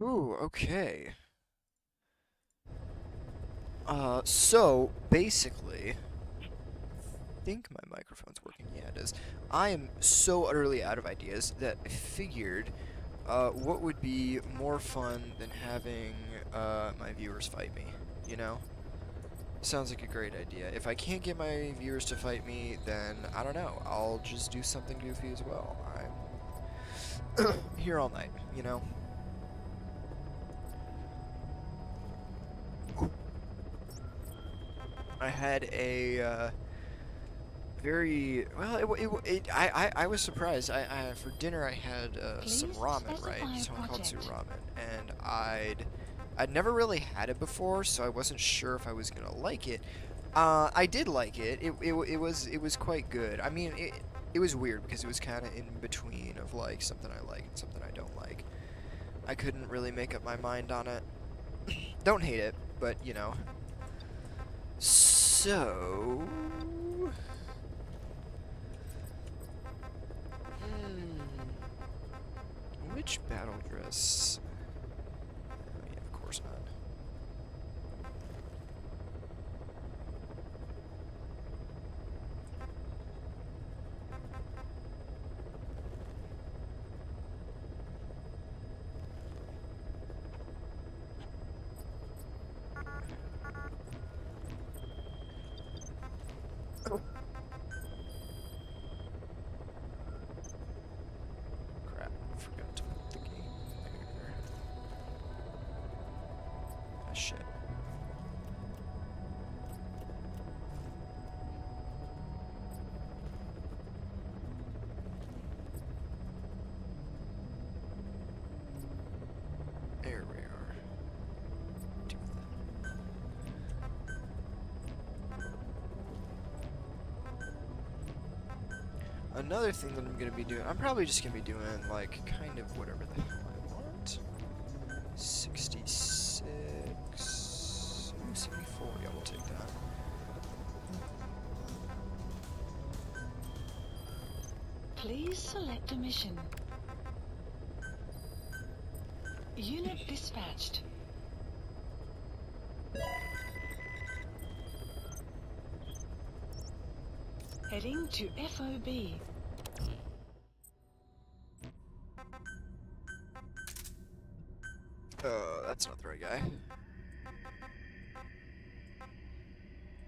Ooh, okay. So basically, I think my microphone's working. Yeah, it is. I am so utterly out of ideas that I figured, what would be more fun than having, my viewers fight me, you know? Sounds like a great idea. If I can't get my viewers to fight me, then I don't know. I'll just do something goofy as well. I'm here all night, you know? I had a, very well. I was surprised. I for dinner I had some Please ramen, right? specify a Someone called project. ramen, and I'd never really had it before, so I wasn't sure if I was gonna like it. I did like it. It was quite good. I mean, it was weird because it was kind of in between of like something I like and something I don't like. I couldn't really make up my mind on it. Don't hate it, but you know. So. Which battle dress? Oh, yeah, of course not. Oh, crap. I forgot to put the game there. Ah, shit. There we are. Do that. Another thing that I'm gonna be doing, I'm probably just gonna be doing, like, kind of whatever the hell I want. 66. Ooh, 74. Yeah, we'll take that. Please select a mission. Unit dispatched. Heading to FOB. That's not the right guy.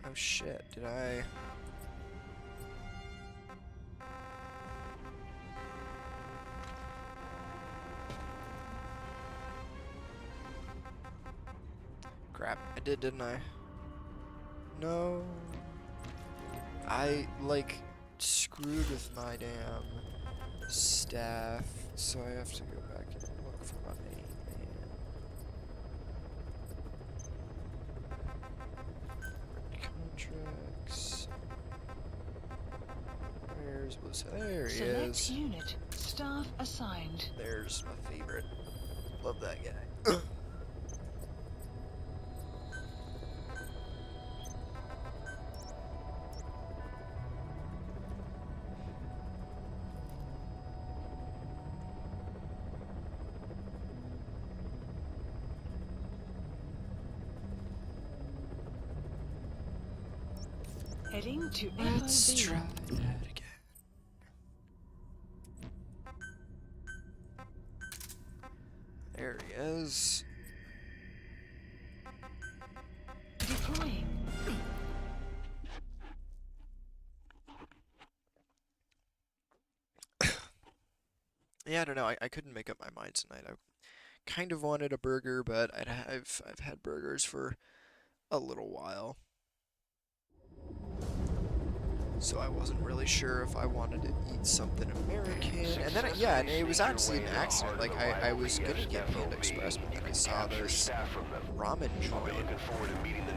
Oh shit, did I... Crap, I did, didn't I? No. I, like, screwed with my damn staff, so I have to go back and look for my main man. Contracts. Where's Blue? There he Select is. unit. Staff assigned. There's my favorite. Love that guy. Heading to Let's FOB. try that again. There he is. Deploying. Yeah, I don't know. I couldn't make up my mind tonight. I kind of wanted a burger, but I've had burgers for a little while, so I wasn't really sure if I wanted to eat something American. And then, yeah, and it was actually an accident. Like, I was gonna get Panda Express, but then I saw this ramen joint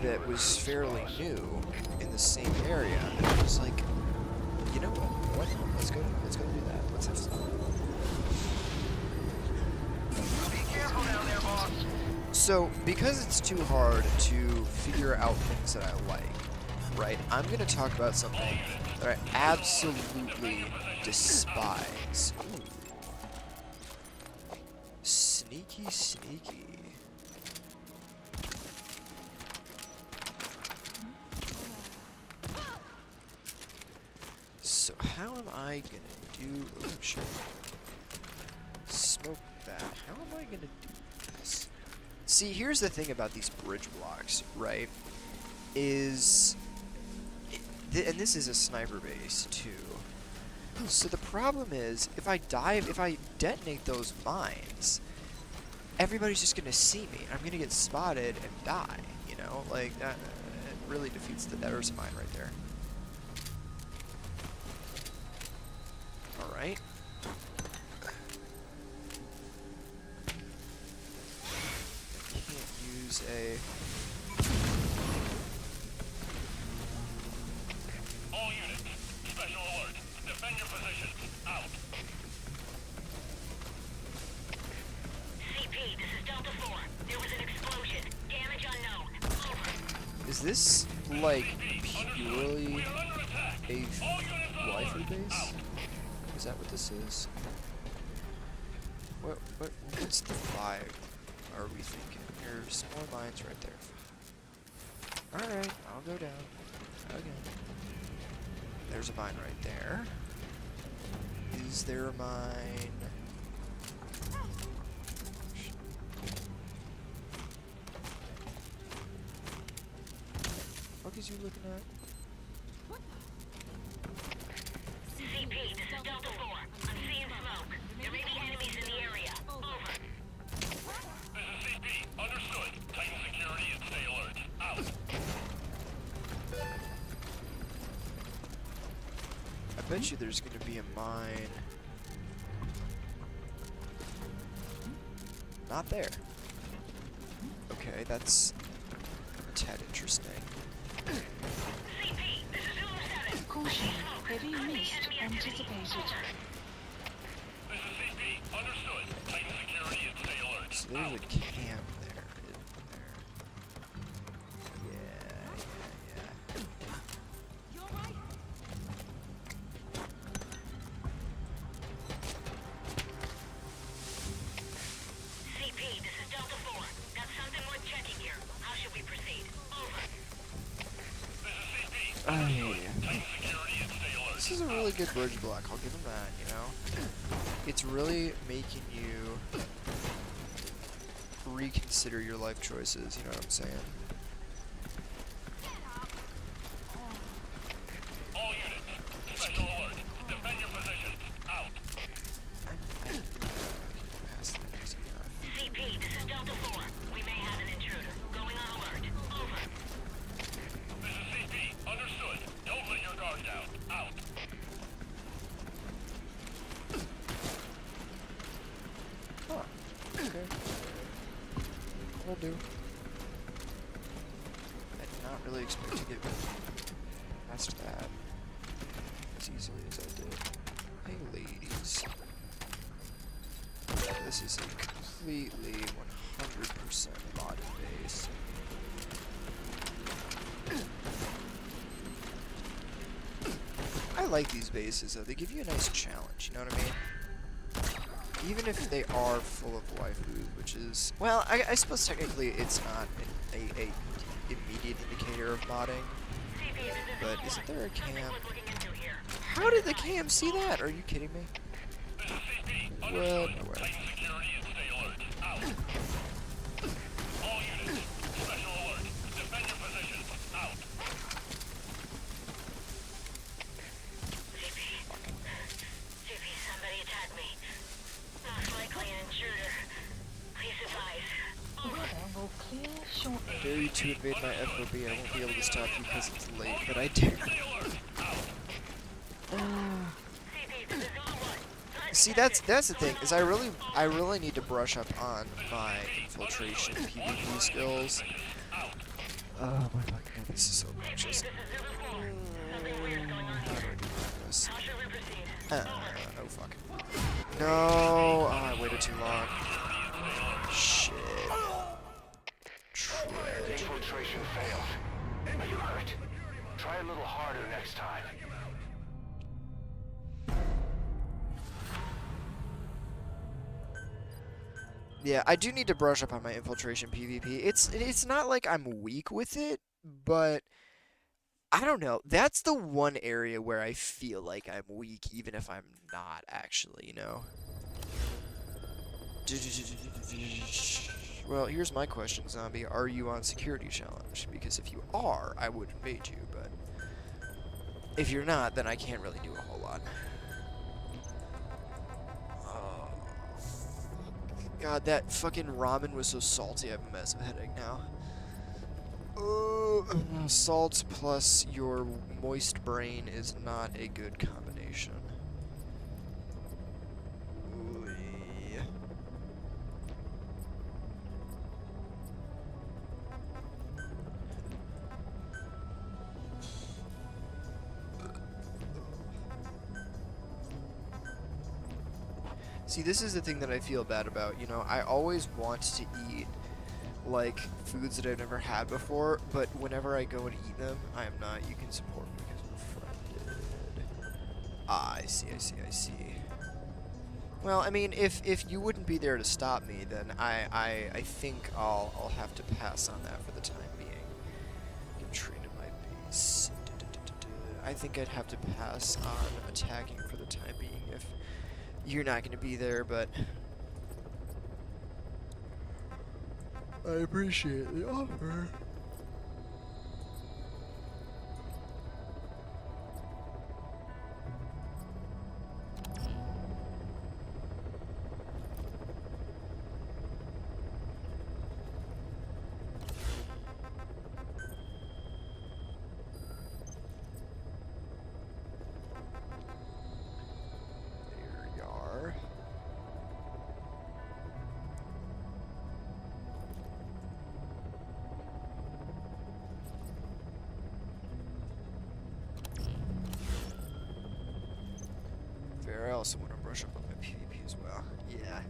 that was fairly new in the same area, and I was like, you know what? Let's go do that. Let's have some. So, because it's too hard to figure out things that I like, right, I'm going to talk about something that I absolutely despise. Ooh. Sneak Sneaky, sneaky. So how am I gonna do? Oh shit! Smoke that. How am I gonna do this? See, here's the thing about these bridge blocks, right? Is and this is a sniper base too. So the problem is, if I detonate those mines, everybody's just gonna see me. I'm gonna get spotted and die. You know, like that. It really defeats the. There's a mine right there. All right. Can't use a. All units, special alert. Defend your positions. Out. CP, this is Delta 4. There was an explosion. Damage unknown. Over. Is this like purely We are under attack. a All units on lifer alert. base? Out. Is that what this is? What's the vibe are we thinking? There's more mines right there. Alright, I'll go down. Okay. There's a mine right there. Is there a mine? What is you looking at? CP, this is Delta 4. I'm seeing smoke. There may be enemies in the area. Over. This is CP. Understood. Tighten security and stay alert. Out. I bet you there's gonna be a mine. Not there. Okay, that's a tad interesting. CP, this is Zulu 7. Caution. Heavy mist anticipated. This is CP. Understood. Tighten security and stay alert. So there's a camp there, isn't there? Yeah. CP, this is Delta 4. Got something worth checking here. How should we proceed? Over. This is CP. Oh, Tighten security and stay alert. this is a really good bridge block, I'll give him that, you know? It's really making you reconsider your life choices, you know what I'm saying? All units, special alert. Defend your positions. Out. Pass that easy enough. CP, this is Delta 4. We may have an intruder. Going on alert. Over. This is CP. Understood. Don't let your guard down. Out. Huh. Okay. Will do. I did not really expect to get past that as easily as I did. Hey ladies. This is a completely 100% modded base. I like these bases though, they give you a nice challenge, you know what I mean? Even if they are full of waifus, which is, well, I suppose technically it's not a immediate indicator of modding, CP, this is but Zulu isn't 1. there a Something cam? worth looking into here. How did the cam see that? Are you kidding me? This is CP. Well, Understood. nowhere. Tighten security and stay alert. Out. All units, special alert. Defend your positions. Out. CP, somebody attacked me. Most likely an intruder. Please advise. Weather will clear shortly. Dare you to invade my FOB, I won't be able to stop you because it's late, but I dare. Stay alert. Out. CP, this is Zulu 1. See, that's the thing, is I really need to brush up on my infiltration PvP skills. Oh my fucking god, this is so obnoxious. This is Zulu 4. Something weird's going on How do here. I do this? How should we proceed? Oh fuck. No, oh, I waited too long. Shit. Shit. Infiltration failed. And you hurt. Try a little harder next time. Yeah, I do need to brush up on my infiltration PvP. It's not like I'm weak with it, but I don't know. That's the one area where I feel like I'm weak, even if I'm not actually, you know? Well, here's my question, Zombie. Are you on security challenge? Because if you are, I would invade you, but if you're not, then I can't really do a whole lot. Oh, God, that fucking ramen was so salty, I have a massive headache now. Salt plus your moist brain is not a good combination. Ooh. See, this is the thing that I feel bad about, you know, I always want to eat, like, foods that I've never had before, but whenever I go and eat them, I am not. You can support me because we're friended. Ah, I see, I see, I see. Well, I mean, if you wouldn't be there to stop me, then I think I'll have to pass on that for the time being. Infiltrated my base. I think I'd have to pass on attacking for the time being if you're not going to be there, but I appreciate the offer. There you are. Fair, I also want to brush up on my PvP as well. Yeah.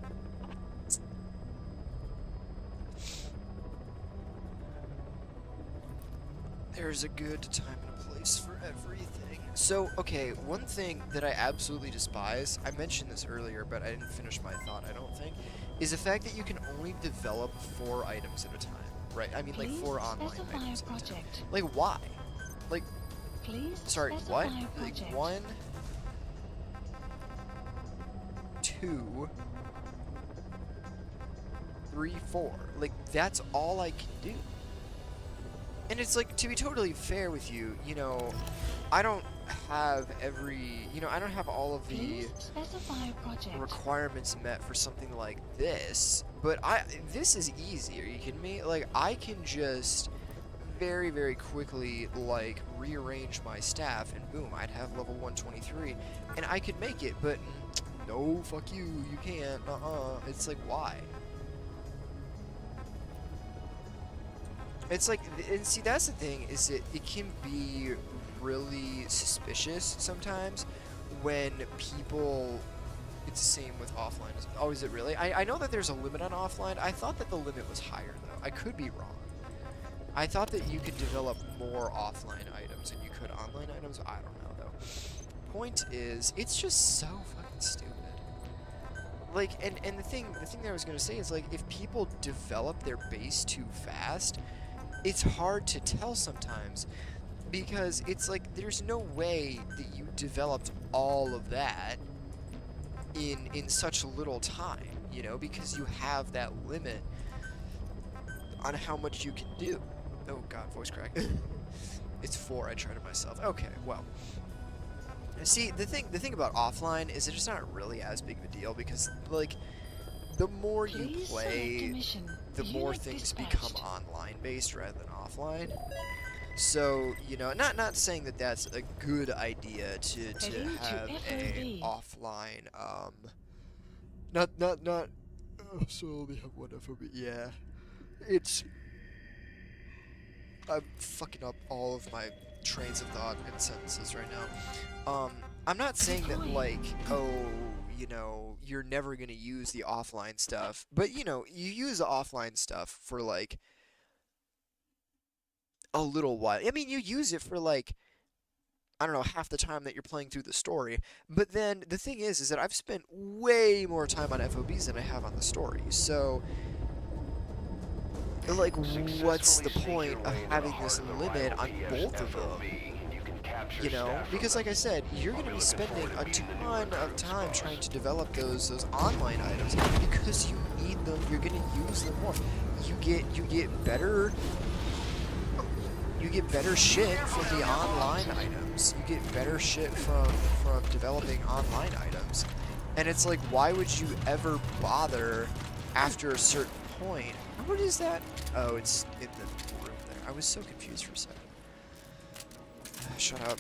There's a good time and a place for everything. So, okay, one thing that I absolutely despise, I mentioned this earlier, but I didn't finish my thought, I don't think, is the fact that you can only develop 4 items at a time, right? I mean, like, Please 4 online specify items a at a time. project. Like, why? Like, Please sorry, specify what? a Like, project. 1, 2, 3, 4. Like, that's all I can do. And it's like, to be totally fair with you, you know, I don't have I don't have all of the Please specify a project. requirements met for something like this, but this is easy, are you kidding me? Like, I can just very, very quickly, like, rearrange my staff, and boom, I'd have level 123, and I could make it, but no, fuck you, you can't, it's like, why? It's like, and see, that's the thing, is that it can be really suspicious sometimes when people, it's the same with offline. Oh, is it really? I know that there's a limit on offline. I thought that the limit was higher, though. I could be wrong. I thought that you could develop more offline items than you could online items. I don't know, though. Point is, it's just so fucking stupid. Like, and the thing that I was going to say is, like, if people develop their base too fast, it's hard to tell sometimes, because it's like there's no way that you developed all of that in such little time, you know, because you have that limit on how much you can do. Oh god, voice crack. It's 4, I tried it myself. Okay, well. See, the thing about offline is that it's not really as big of a deal, because, like, the more you Please select a play, mission. the more Unit things dispatched. become online based rather than offline. So, you know, not saying that that's a good idea to Heading to have a FOB. offline so only have one FOB. Yeah. I'm fucking up all of my trains of thought and sentences right now. I'm not saying that, like, oh, you know, you're never gonna use the offline stuff, but, you know, you use the offline stuff for, like, a little while. I mean, you use it for, like, I don't know, half the time that you're playing through the story. But then the thing is that I've spent way more time on FOBs than I have on the story. So, like, what's the point of having this limit on both of them? You know, because like I said, you're going to be spending a ton of time trying to develop those online items because you need them. You're going to use them more. You get better shit from the online items. You get better shit from developing online items. And it's like, why would you ever bother after a certain point? What is that? Oh, it's in the room there. I was so confused for a second. Shut up.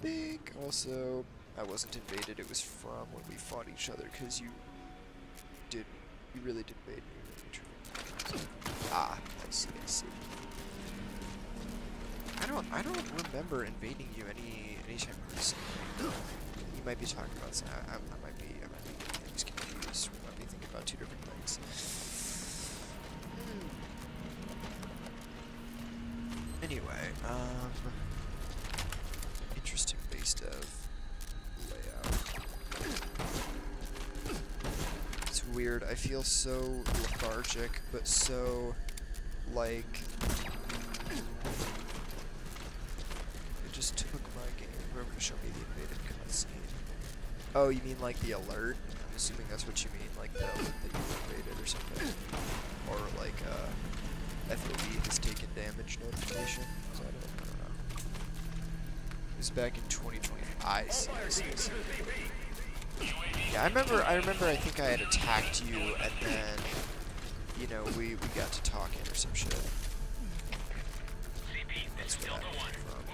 Think also I wasn't invaded, it was from when we fought each other, because you really did invade me. Ah, I see. I don't remember invading you anytime recently. You might be talking about some, I might be getting things confused. We might be thinking about two different things. Anyway, interesting base dev layout. It's weird. I feel so lethargic, but so like it just took my game. We're gonna show me the invaded cutscene. Oh, you mean like the alert? I'm assuming that's what you mean, like the alert that you invaded or something, or like FOB has taken damage notification. Is that it? I don't know. It was back in 2020. I see. Yeah, I remember. I think I had attacked you, and then, you know, we got to talking or some shit. That's where that came from.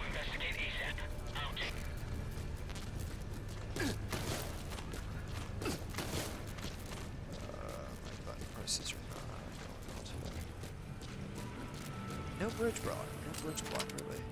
My button presses are not going well today. No bridge block. No bridge block, really.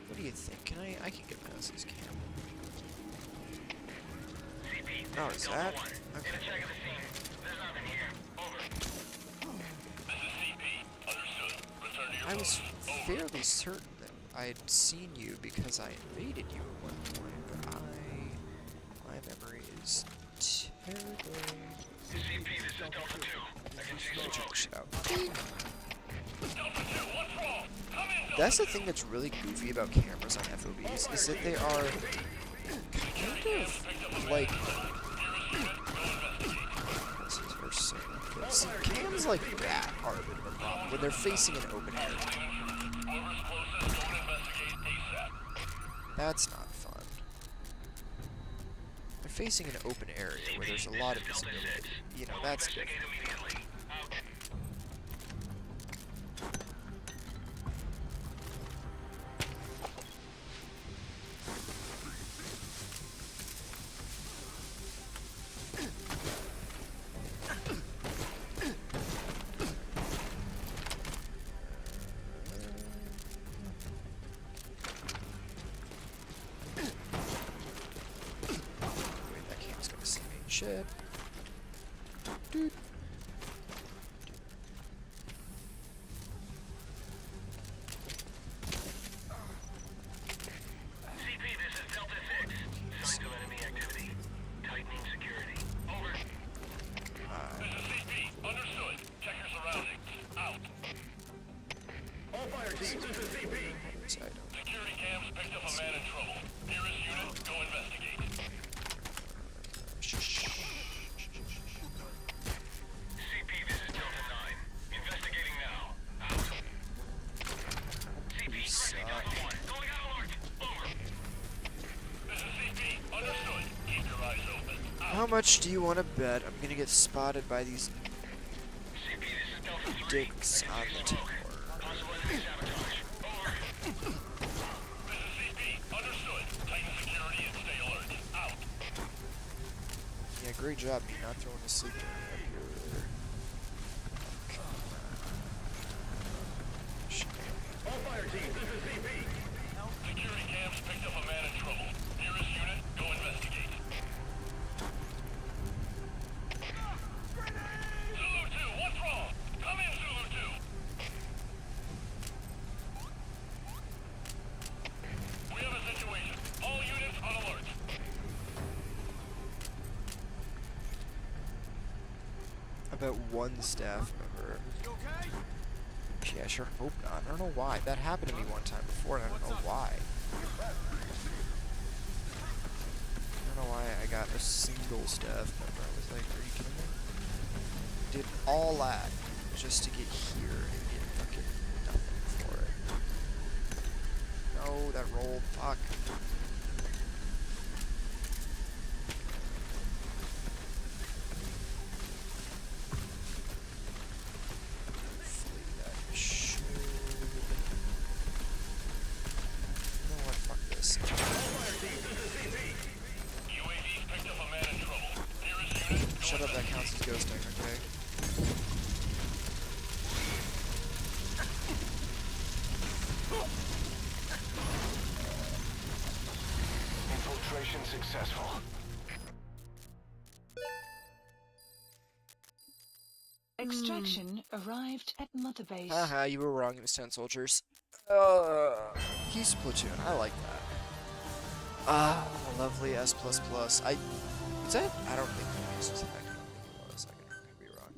What do you think? I can get past this camp. Oh, is that? Okay. I was fairly certain that I had seen you because I invaded you at one point, but my memory is terrible. CP, this is Delta 2. I can see Check this shit out. Delta 2, what's wrong? Come in, That's the thing that's really goofy about cameras on FOBs, is that they are kind of like... This is very simple. See, cams like that are a bit of a problem when they're facing an open area. Whoever's closest, go and investigate ASAP. That's not fun. They're facing an open area where there's a lot of visibility. You know, that's different. Wait, that cam's gonna see me. Shit. Dude. CP, this is Delta 6. Signs of enemy activity. Tightening security. Over. This is CP. Understood. Check your surroundings. Out. All fire teams, this is CP. Security cams picked up a man in trouble. Nearest unit, go investigate. CP, this is Delta 9. Investigating now. Out. CP, correctly Delta 1. Calling out alert. Over. This is CP. Understood. Keep your eyes open. Out. How much do you want to bet I'm gonna get spotted by these CP, this is Delta 3. dicks on the tower? Possible enemy sabotage. Over. great job me not throwing a sleep during up here earlier. All fire teams, this is CP. Security cams picked up a man in trouble. Nearest unit, go investigate. Zulu 2, what's wrong? Come in, Zulu 2. We have a situation. All units on alert. About one staff member. Gee, I sure hope not. I don't know why. That happened to me one time before, and I don't know why. I don't know why I got a single staff member. I was like, are you kidding me? Did all that just to get here and get fucking nothing for it. No, that rolled. Fuck. Shut up, that counts as ghosting, okay? Infiltration successful. Extraction arrived at Mother Base. Haha, you were wrong, it was 10 soldiers. He's platoon, I like that. Ah, lovely S++. Is that? I don't think this was effective. I could be wrong.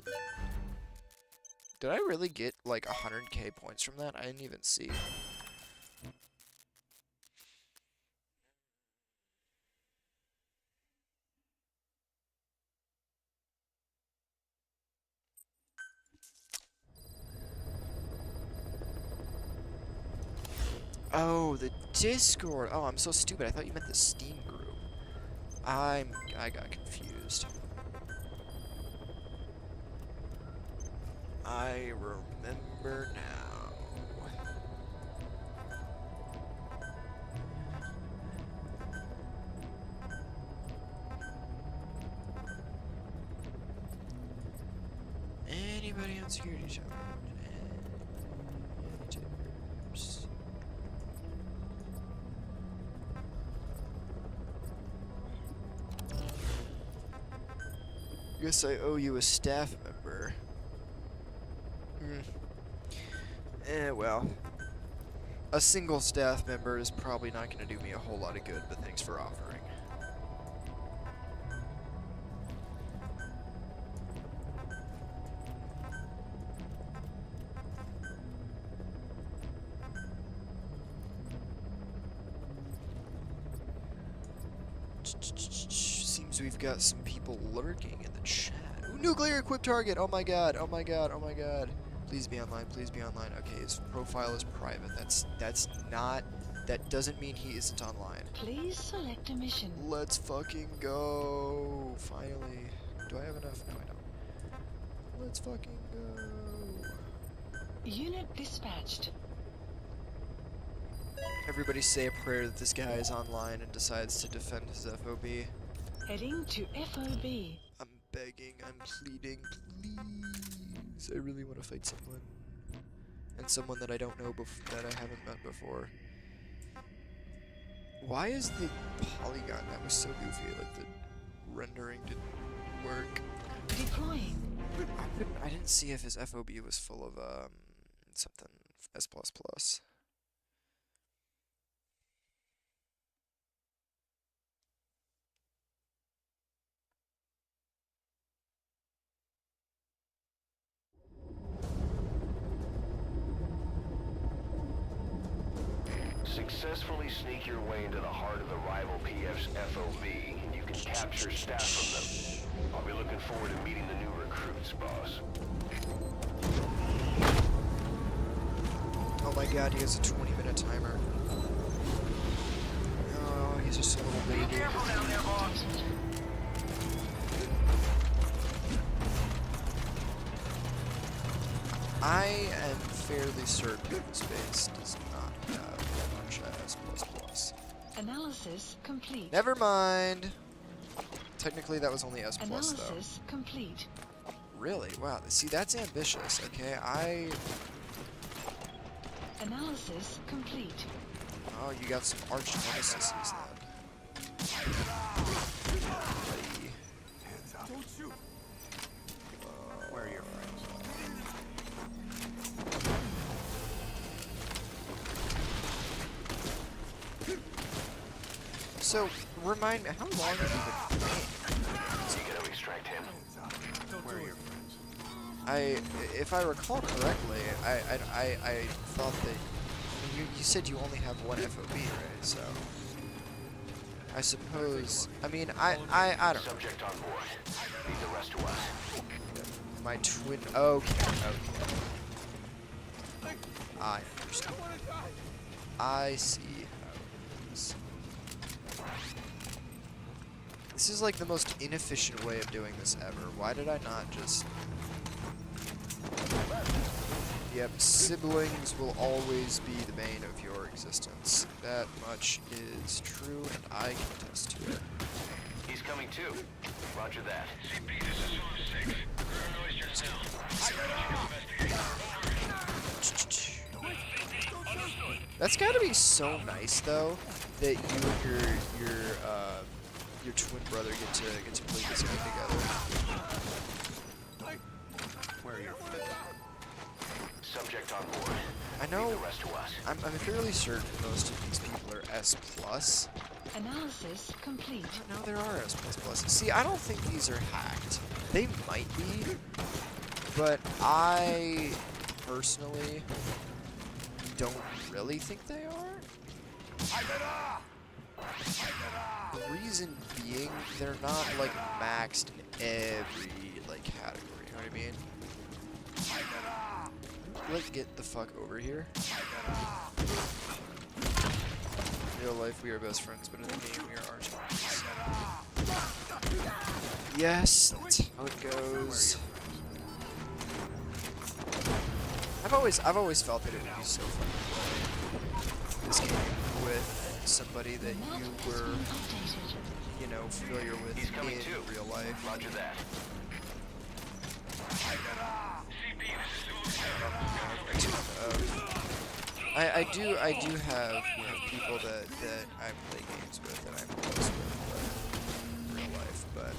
Did I really get like 100k points from that? I didn't even see. Oh, the Discord. Oh, I'm so stupid. I thought you meant the Steam group. I got confused. I remember now. Anybody on security challenge? Any tips? Guess I owe you a staff member. Well. A single staff member is probably not going to do me a whole lot of good, but thanks for offering. Seems we've got some people lurking in the chat. Ooh, nuclear equipped target! Oh my god, oh my god, oh my god. Please be online, please be online. Okay, his profile is private. That's not... That doesn't mean he isn't online. Please select a mission. Let's fucking go. Finally. Do I have enough? No, I don't. Let's fucking go. Unit dispatched. Everybody say a prayer that this guy is online and decides to defend his FOB. Heading to FOB. I'm begging, I'm pleading, please. I really want to fight someone. And someone that I don't know that I haven't met before. Why is the polygon, that was so goofy, like the rendering didn't work. Deploying. I didn't see if his FOB was full of something S++. Successfully sneak your way into the heart of the rival PF's FOB, and you can capture staff from them. I'll be looking forward to meeting the new recruits, boss. Oh my god, he has a 20-minute timer. Oh, he's just a little baby. Be careful down there, boss. I am fairly certain this base does not have much S++. Analysis complete. Never mind. Technically, that was only S plus though. Analysis complete. Really? Wow. See, that's ambitious. Okay, Analysis complete. Oh, you got some arch nemesis then. Buddy. Don't shoot. Where are your friends? So, remind me, how long have you been playing? You gotta extract him. Where are your friends? If I recall correctly, I thought that you said you only have one FOB, right? So, I suppose. I mean, I don't know. Subject on board. Leave the rest to us. My twin. Okay. I understand. I see how it is. This is like the most inefficient way of doing this ever. Why did I not just... Yep, siblings will always be the bane of your existence. That much is true, and I can attest to it. He's coming too. Roger that. CP, this is Zone 6. Ground noise just now. That's gotta be so nice, though, that you and your twin brother get to play this game together. Where are your friends? Subject on board. I know. Leave the rest to us. I'm fairly certain most of these people are S plus. Analysis complete. No, there are S plus pluses. See, I don't think these are hacked. They might be, but I personally don't really think they are. The reason being, they're not like maxed in every like category. You know what I mean? Like, get the fuck over here. In real life, we are best friends, but in the game, we are arch enemies. Yes, that's how it goes. I've always felt that it would be so fun to play this game with somebody that you were, you know, familiar with He's coming in too. real life. Roger that. I do have, you know, people that I play games with and I'm close with in real life, but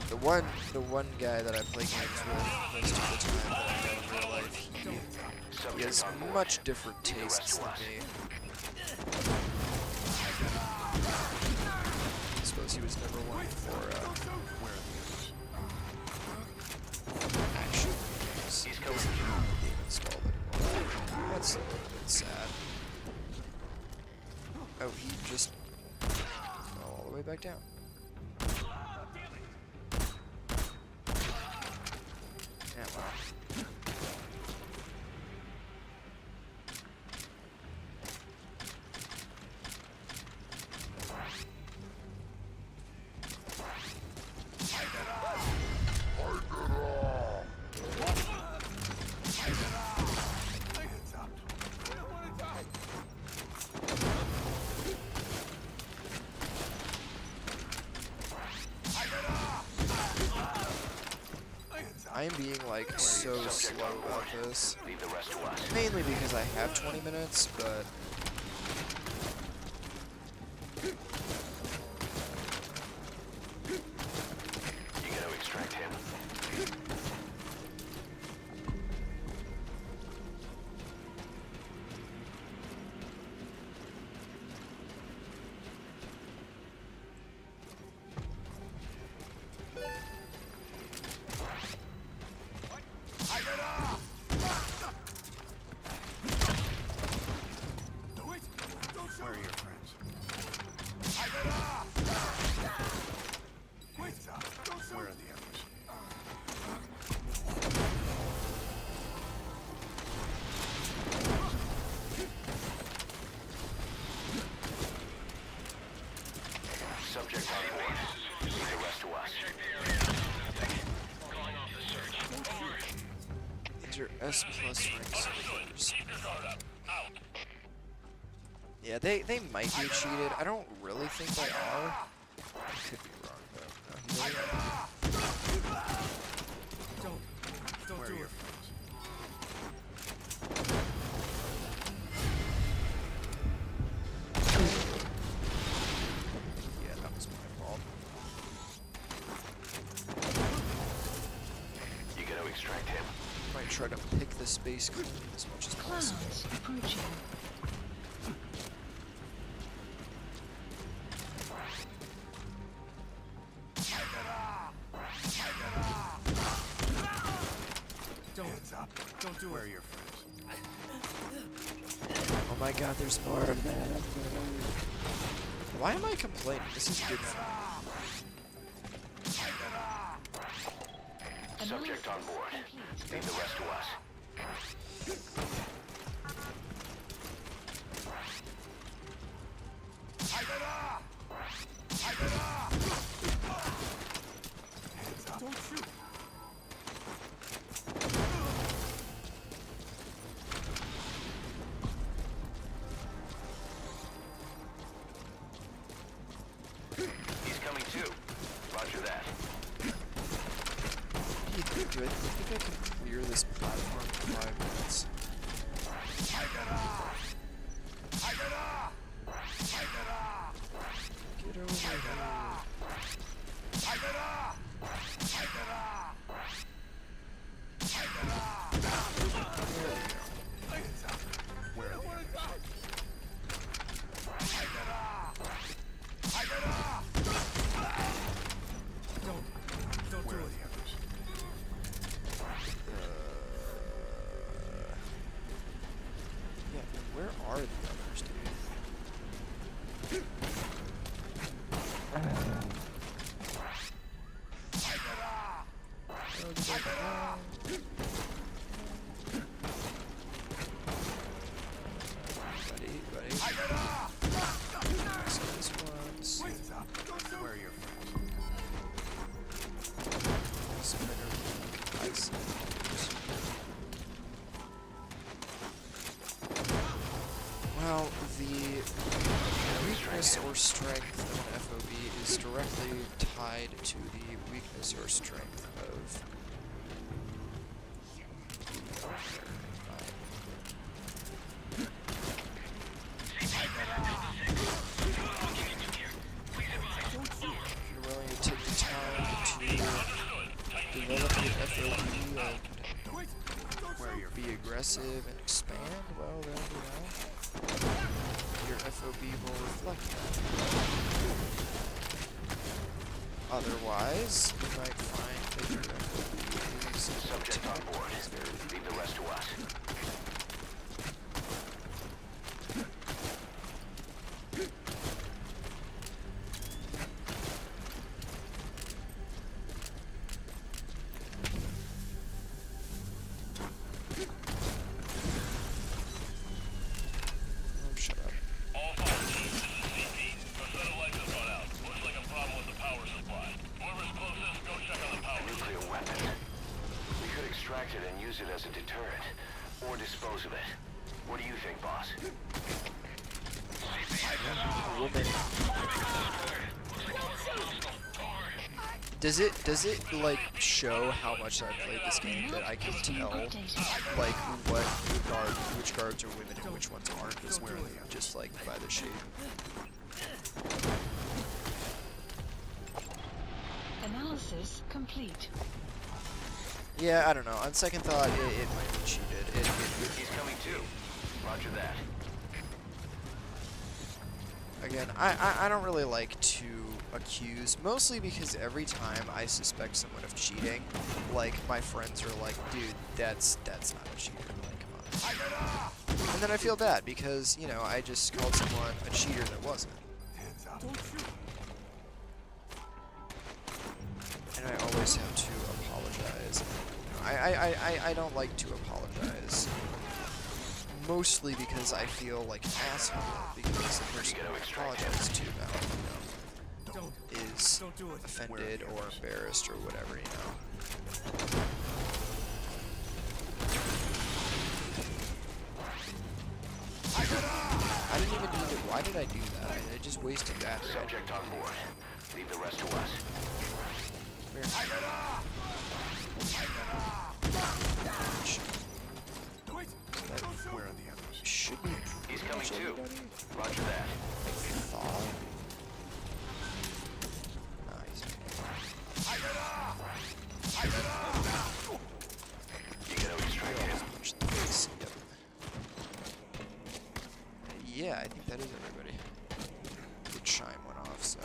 the one guy that I play games with most of the time that I know in real life, he has much different tastes than me. I suppose he was never one for action games. He's He coming doesn't through. have the game installed anymore. That's a little bit sad. Oh, he just fell all the way back down. Yeah, wow. I am being like so slow about this. Leave the rest to us. Mainly because I have 20 minutes, but You gotta extract him. Where are your friends? Where are the others? Subject on board. Leave the rest to us. Calling off the search. Over. enter S plus rank servers. Yeah, they might be cheated. I don't really think they are. I could be wrong. Don't Where do are it. your friends? Yeah, that was my fault. You gotta extract him. Might try to pick the space clean as much as possible. Clouds approaching. Don't do Where it. are your friends? Oh my god, there's more of that. Why am I complaining? This is good fun. Subject on board. Leave the rest to us. Don't shoot. He's coming too. Roger that. What do you think? Do I think I can clear this platform in 5 minutes? Get over here. Where are the others? Don't do Where are it. the others? Yeah, where are the others, dude? Oh, did they go? Buddy. So this one's Where are your friends? spinner. I see. Well, the weakness or strength of an FOB is directly tied to the weakness or strength of if you're willing to take the time to develop your FOB and Where are your be aggressive and expand, well then, your FOB will reflect that. Otherwise, you might find that your FOB is Subject on board. is very weak. Leave the rest to us. Oh, shut up. All fire teams, this is CP. Our satellites have gone out. Looks like a problem with the power supply. Whoever's closest, go check on the A power. nuclear weapon. We could extract it and use it as a deterrent, or dispose of it. What do you think, boss? Woman. Does it like show how much I played this game that I can tell like which guards are women and which ones aren't, just just like by the shape? Analysis complete. Yeah, I don't know. On second thought, it might be cheated. He's coming too. Roger that. Again, I don't really like to accuse, mostly because every time I suspect someone of cheating, like, my friends are like, dude, that's not a cheater, like, come on. And then I feel bad because, you know, I just called someone a cheater that wasn't. Don't shoot. And I always have to apologize. I don't like to apologize. Mostly because I feel like an asshole, because the person I apologize to now, you know, is Don't do it. offended or embarrassed or whatever, you know. I didn't even need to. Why did I do that? I just wasted that. Subject on board. Leave the rest to us. Wait! Where are the others? Should be. He's coming too. Roger that. Thought. Nice. You gotta extract him. Punch the face. Yep. Yeah, I think that is everybody. The chime went off, so.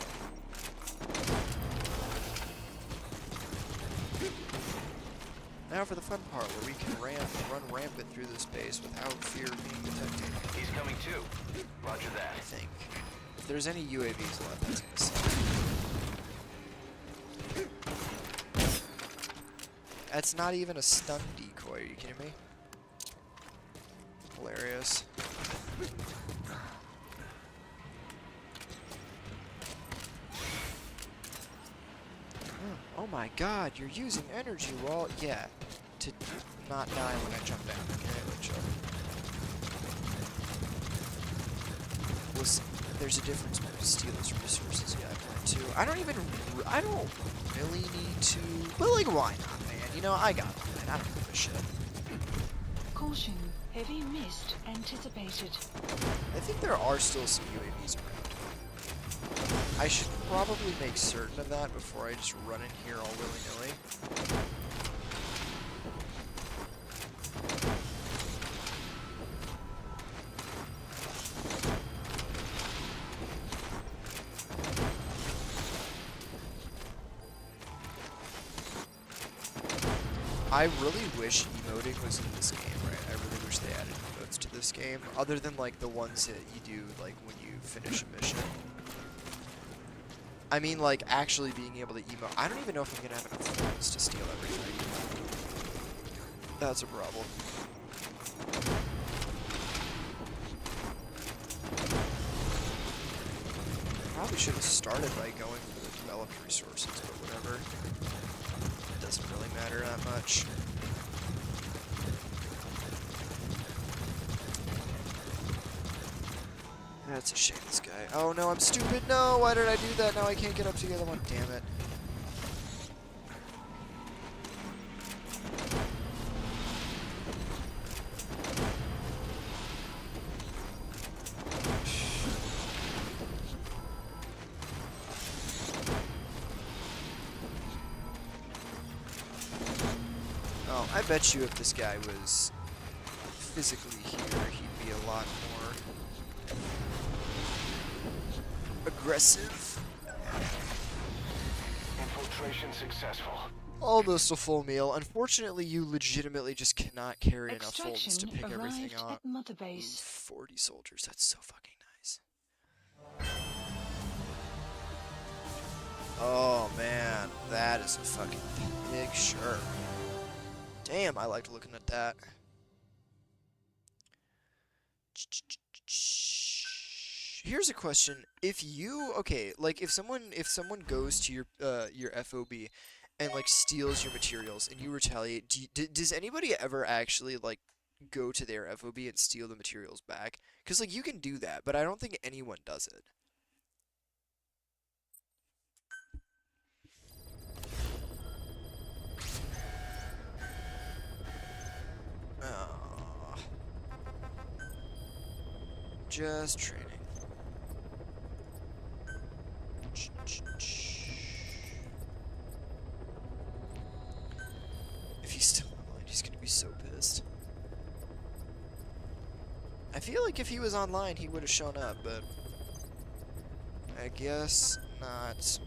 Now for the fun part, where we can run rampant through this base without fear of being detected. He's coming too. Roger that. I think. If there's any UAVs left, that's gonna suck. That's not even a stun decoy, are you kidding me? Hilarious. Oh my god, you're using energy wall. Yeah, to not die when I jump down. Okay, chill. Listen, there's a difference when you steal those resources. Yeah, I've learned too. I don't really need to. But like, why not, man? You know, I got it. I don't give a shit. Caution. Heavy mist anticipated. I think there are still some UAVs around. I should probably make certain of that before I just run in here all willy-nilly. I really wish emoting was in this game, right? I really wish they added emotes to this game, other than like the ones that you do like when you finish a mission. I mean, like, actually being able to emote. I don't even know if I'm gonna have enough funds to steal everything. That's a problem. Probably should have started by going for the developed resources, but whatever. It doesn't really matter that much. That's a shame, this guy. Oh no, I'm stupid. No, why did I do that? Now I can't get up to the other one. Damn it. Oh, I bet you if this guy was physically here, he'd be a lot more aggressive. Infiltration successful. Almost a full meal. Unfortunately, you legitimately just cannot carry enough folds Extraction to pick everything arrived up. at Mother Base. 40 soldiers, that's so fucking nice. Oh man, that is a fucking picture. Damn, I liked looking at that. Here's a question: if you like if someone goes to your FOB and like steals your materials and you retaliate, does anybody ever actually like go to their FOB and steal the materials back? Because like you can do that, but I don't think anyone does it. Oh. Just training. If he's still online, he's gonna be so pissed. I feel like if he was online, he would have shown up, but I guess not.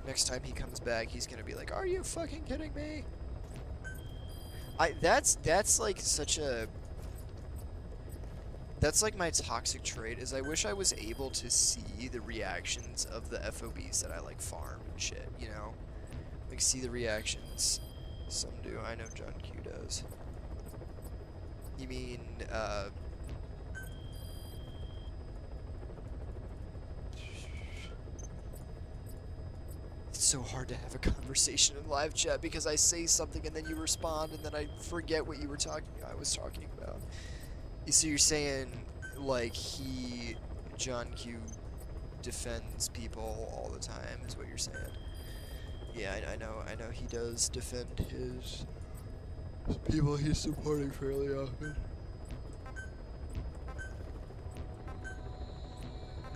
Next time he comes back, he's gonna be like, "Are you fucking kidding me?" That's like such a... That's like my toxic trait, is I wish I was able to see the reactions of the FOBs that I like farm and shit, you know? Like see the reactions. Some do, I know John Q does. You mean, it's so hard to have a conversation in live chat because I say something and then you respond and then I forget what I was talking about. So you're saying, like, John Q defends people all the time, is what you're saying. Yeah, I know he does defend his people he's supporting fairly often.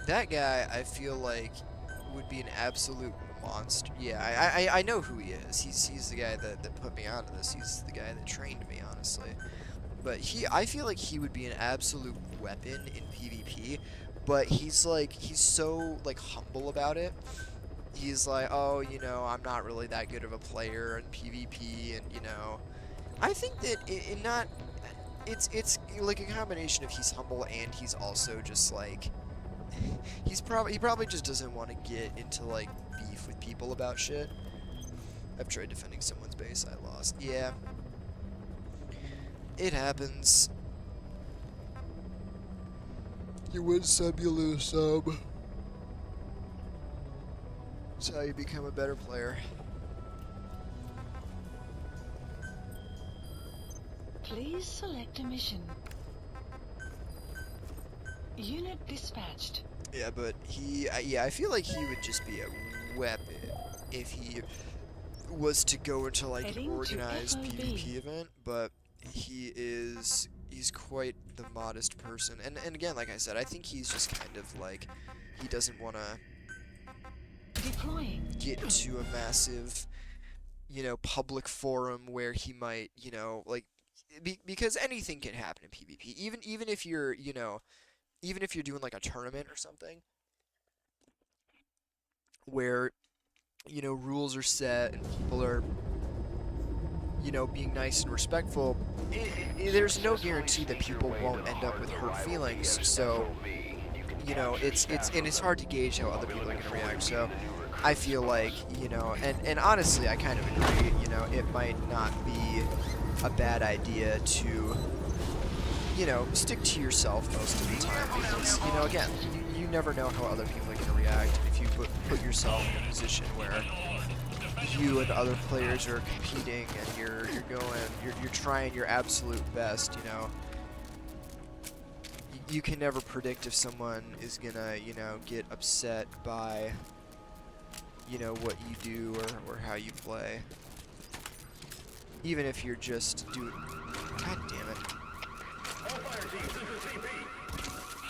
That guy, I feel like, would be an absolute monster. Yeah, I know who he is. He's the guy that put me onto this. He's the guy that trained me, honestly. But I feel like he would be an absolute weapon in PvP. But he's so like humble about it. He's like, oh, you know, I'm not really that good of a player in PvP, and you know, I think that it's like a combination of he's humble and he's also just like he probably just doesn't want to get into like beef with people about shit. I've tried defending someone's base, I lost. Yeah, it happens. You win some, you lose some. That's how you become a better player. Please select a mission. Unit dispatched. Yeah, but I feel like he would just be a weapon if he was to go into like Heading an to organized FOB. PvP event, but he's quite the modest person. And again, like I said, I think he's just kind of like, he doesn't want to Deploying. get into a massive, you know, public forum where he might, you know, like, because anything can happen in PvP. Even if you're, you know, even if you're doing like a tournament or something, where, you know, rules are set and people are, you know, being nice and respectful, there's no guarantee that people won't end up with hurt feelings. So, you know, it's hard to gauge how other people are going to react. So I feel like, you know, and honestly, I kind of agree, you know, it might not be a bad idea to, you know, stick to yourself most of the time, because, you know, again, you never know how other people are going to react if you put yourself in a position where you and other players are competing and you're trying your absolute best, you know. You can never predict if someone is gonna, you know, get upset by, you know, what you do or how you play. Even if you're just doing... God damn it. All fire teams, this is CP.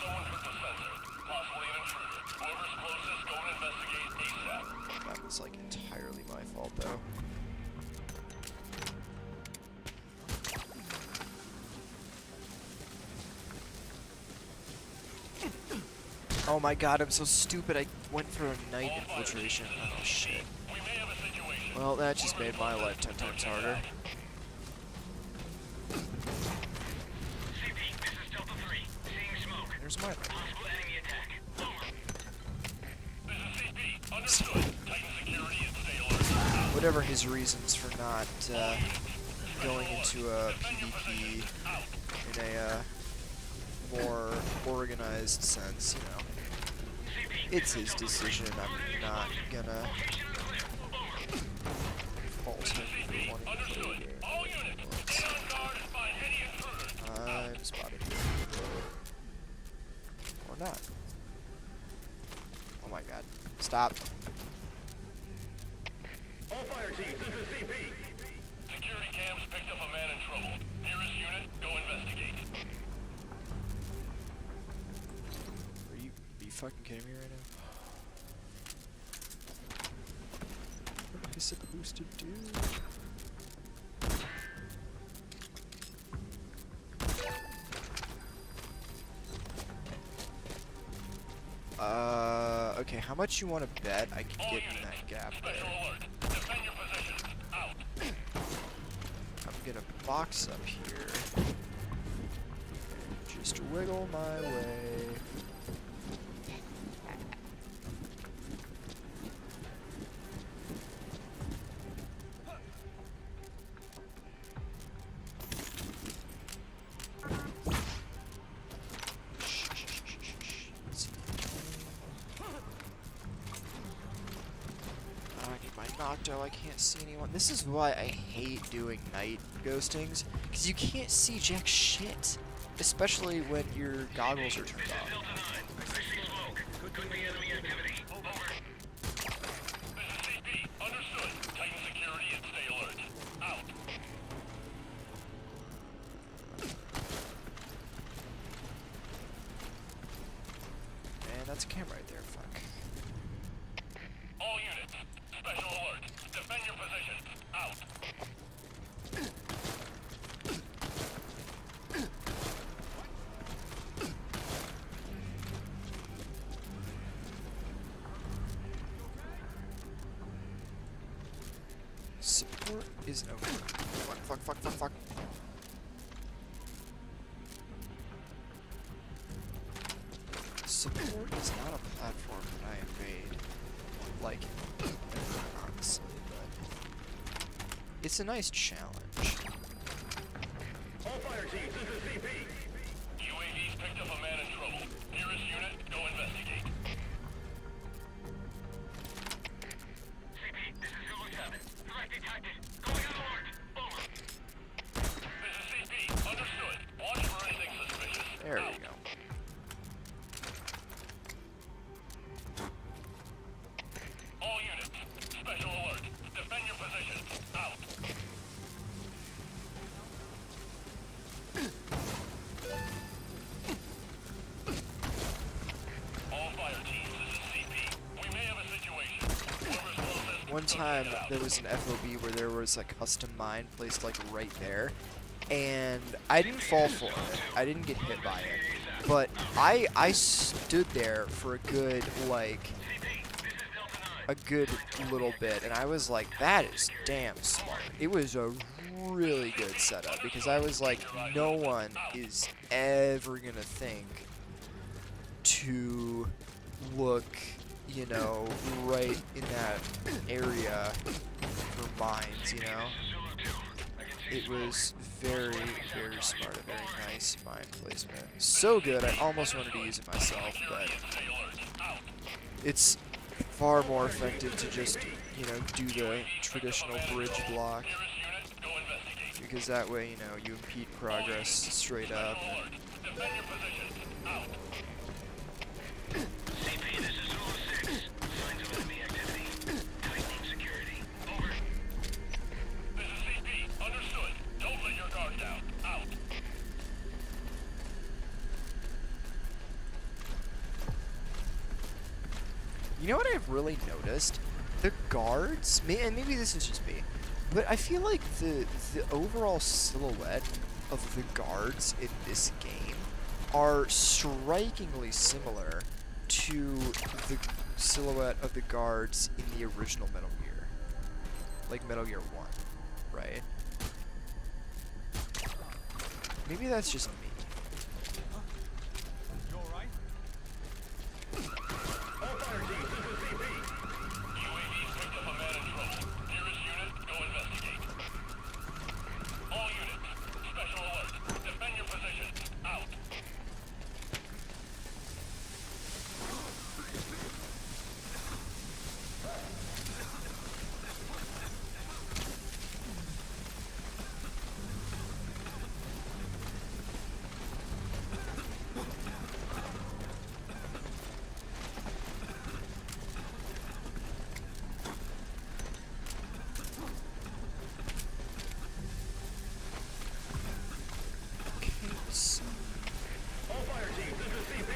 Someone hit the sensor. Possibly an intruder. Whoever's closest, go and investigate ASAP. That was, like, entirely my fault, though. Oh my god, I'm so stupid. I went for a night infiltration. Oh shit. We may have a situation. Well, that just made my life 10 times harder. CP, this is Delta 3. Seeing smoke. There's my life. Possible enemy attack. Over. This is CP. Understood. Tighten security and stay alert. Whatever his reasons for not going into a PvP in a more organized sense, you know. It's his decision. I'm not gonna fault him for wanting to play a game. All units, get on guard and find any intruders. I'm spotted. Or not. Oh my god. Stop. All fire teams, this is CP. Security cams picked up a man in trouble. Nearest unit, go investigate. Are you fucking kidding me right now? What am I supposed to do? Okay, how much you want to bet I can get in that gap there? Special alert. Defend your positions. Out. I'm gonna box up here. Just wiggle my way. Nocto, I can't see anyone. This is why I hate doing night ghostings, because you can't see jack shit, especially when your goggles are turned off. Delta 9. I see smoke. Could be enemy activity. that's a camera right there. Fuck. All units, special alert. Defend your positions. Out. Support is over. Fuck, fuck, fuck, fuck, fuck. Support is not a platform that I invade, like, honestly, but it's a nice challenge. All fire teams, this is CP. UAV's picked up a man in trouble. Nearest unit, go investigate. CP, this is Zulu 7. Threat detected. Going on alert. Over. This is CP. Understood. Watch for anything suspicious. There Out. we go. All units, special alert. Defend your positions. Out. All fire teams, this is CP. We may have a situation. Whoever's closest, One go time check it out. there was an FOB where there was a custom mine placed like right there, and I didn't fall for it. I didn't get hit by it, but I stood there for a good like a good little bit, and I was like, that is damn smart. It was a really good setup because I was like, no one is ever gonna think to look, you know, right in that area for mines, you know? It was very, very smart, a very nice mine placement. So good, I almost wanted to use it myself, but it's far more effective to just, you know, do the traditional bridge block, because that way, you know, you impede progress straight up. Defend your positions. Out. CP, this is Zulu 6. Signs of enemy activity. Tightening security. Over. This is CP. Understood. Don't let your guard down. Out. You know what I've really noticed? The guards, and maybe this is just me, but I feel like the overall silhouette of the guards in this game are strikingly similar to the silhouette of the guards in the original Metal Gear. Like Metal Gear 1, right? Maybe that's just me. You alright? All fire teams, this is CP. UAV's picked up a man in trouble. Nearest unit, go investigate. All units, special alert. Defend your positions. Out. All fire teams, this is CP.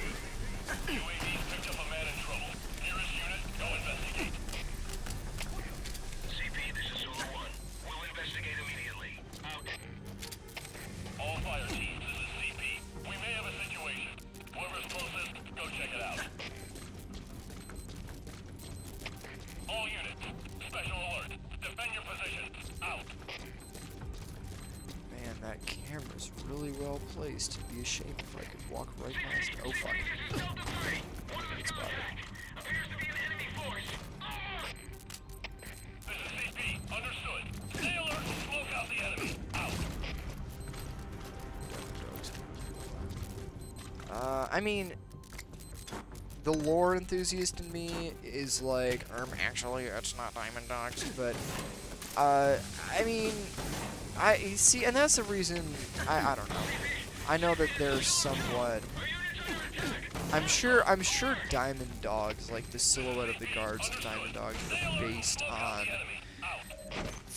UAV's picked up a man in trouble. Nearest unit, go investigate. CP, this is Zulu 1. We'll investigate immediately. Out. All fire teams, this is CP. We may have a situation. Whoever's closest, go check it out. All units, special alert. Defend your positions. Out. Man, that camera's really well placed. It'd be a shame if I could walk right past it. Oh fuck. It's about it. Appears to be an enemy force. This is CP. Understood. Stay alert and smoke out the enemy. Out. I mean, the lore enthusiast in me is like, actually, it's not Diamond Dogs, but, I mean, I see, and that's the reason, I don't know. I know that they're somewhat, I'm sure Diamond Dogs, like the silhouette of the guards of Diamond Dogs, are based on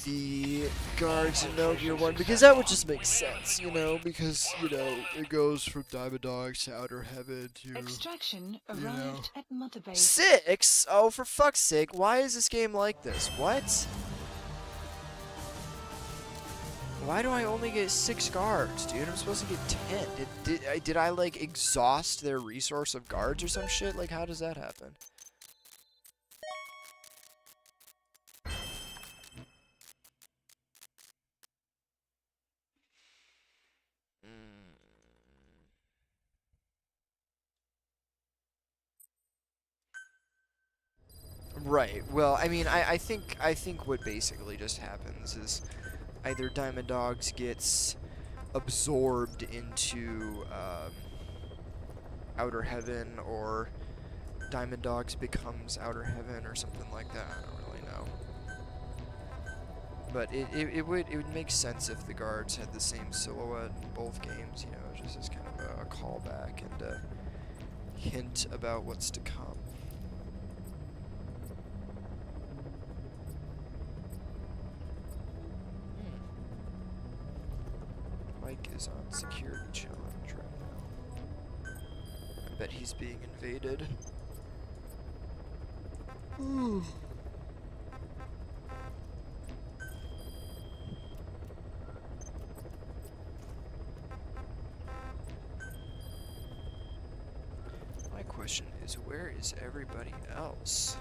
the guards in Metal Gear 1, because that would just make sense, you know, because, you know, it goes from Diamond Dogs to Outer Heaven to... Extraction you know. arrived at Mother Base. 6? Oh, for fuck's sake, why is this game like this? What? Why do I only get 6 guards, dude? I'm supposed to get 10. Did I, like, exhaust their resource of guards or some shit? Like, how does that happen? Right. Well, I mean, I think what basically just happens is either Diamond Dogs gets absorbed into Outer Heaven, or Diamond Dogs becomes Outer Heaven, or something like that. I don't really know. But it would make sense if the guards had the same silhouette in both games. You know, just as kind of a callback and a hint about what's to come. Mike is on security challenge right now. I bet he's being invaded. My question is, where is everybody else?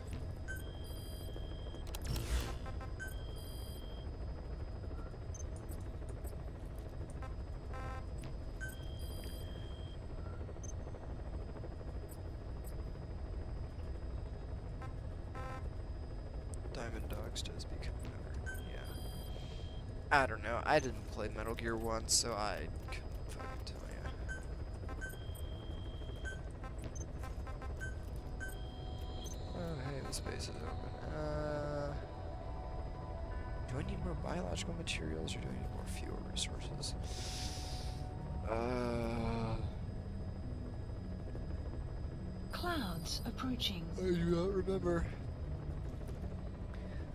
Diamond Dogs does become better. Yeah. I don't know. I didn't play Metal Gear 1, so I couldn't fucking tell you. Oh, hey, the space is open. Do I need more biological materials, or do I need more fuel resources? Clouds approaching. I do not remember.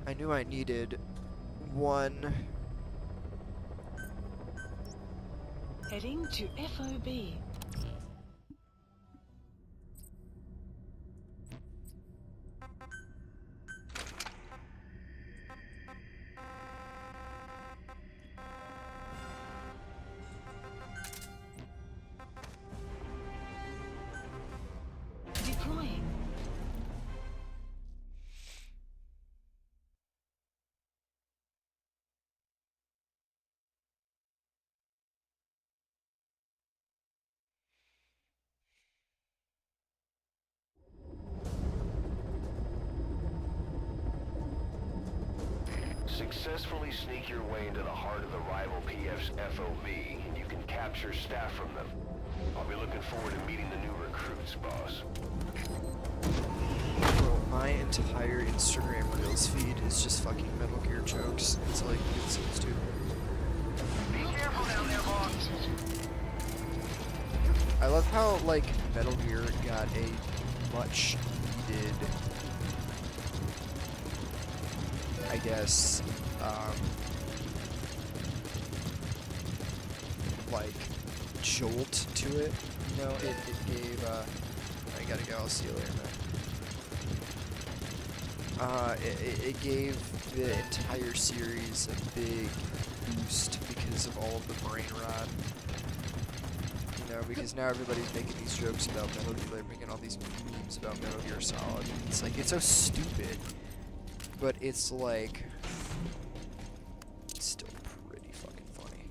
I knew I needed 1. Heading to FOB. Deploying. Successfully sneak your way into the heart of the rival PF's FOB, and you can capture staff from them. I'll be looking forward to meeting the new recruits, boss. Bro, my entire Instagram Reels feed is just fucking Metal Gear jokes. It's like, it's so stupid. Be careful down there, boss. I love how, like, Metal Gear got a much needed, I guess, like, jolt to it. You know, it gave, I gotta go, I'll see you later, man. It gave the entire series a big boost because of all of the brain rot. You know, because now everybody's making these jokes about Metal Gear, they're making all these memes about Metal Gear Solid. It's like, it's so stupid, but it's like, it's still pretty fucking funny.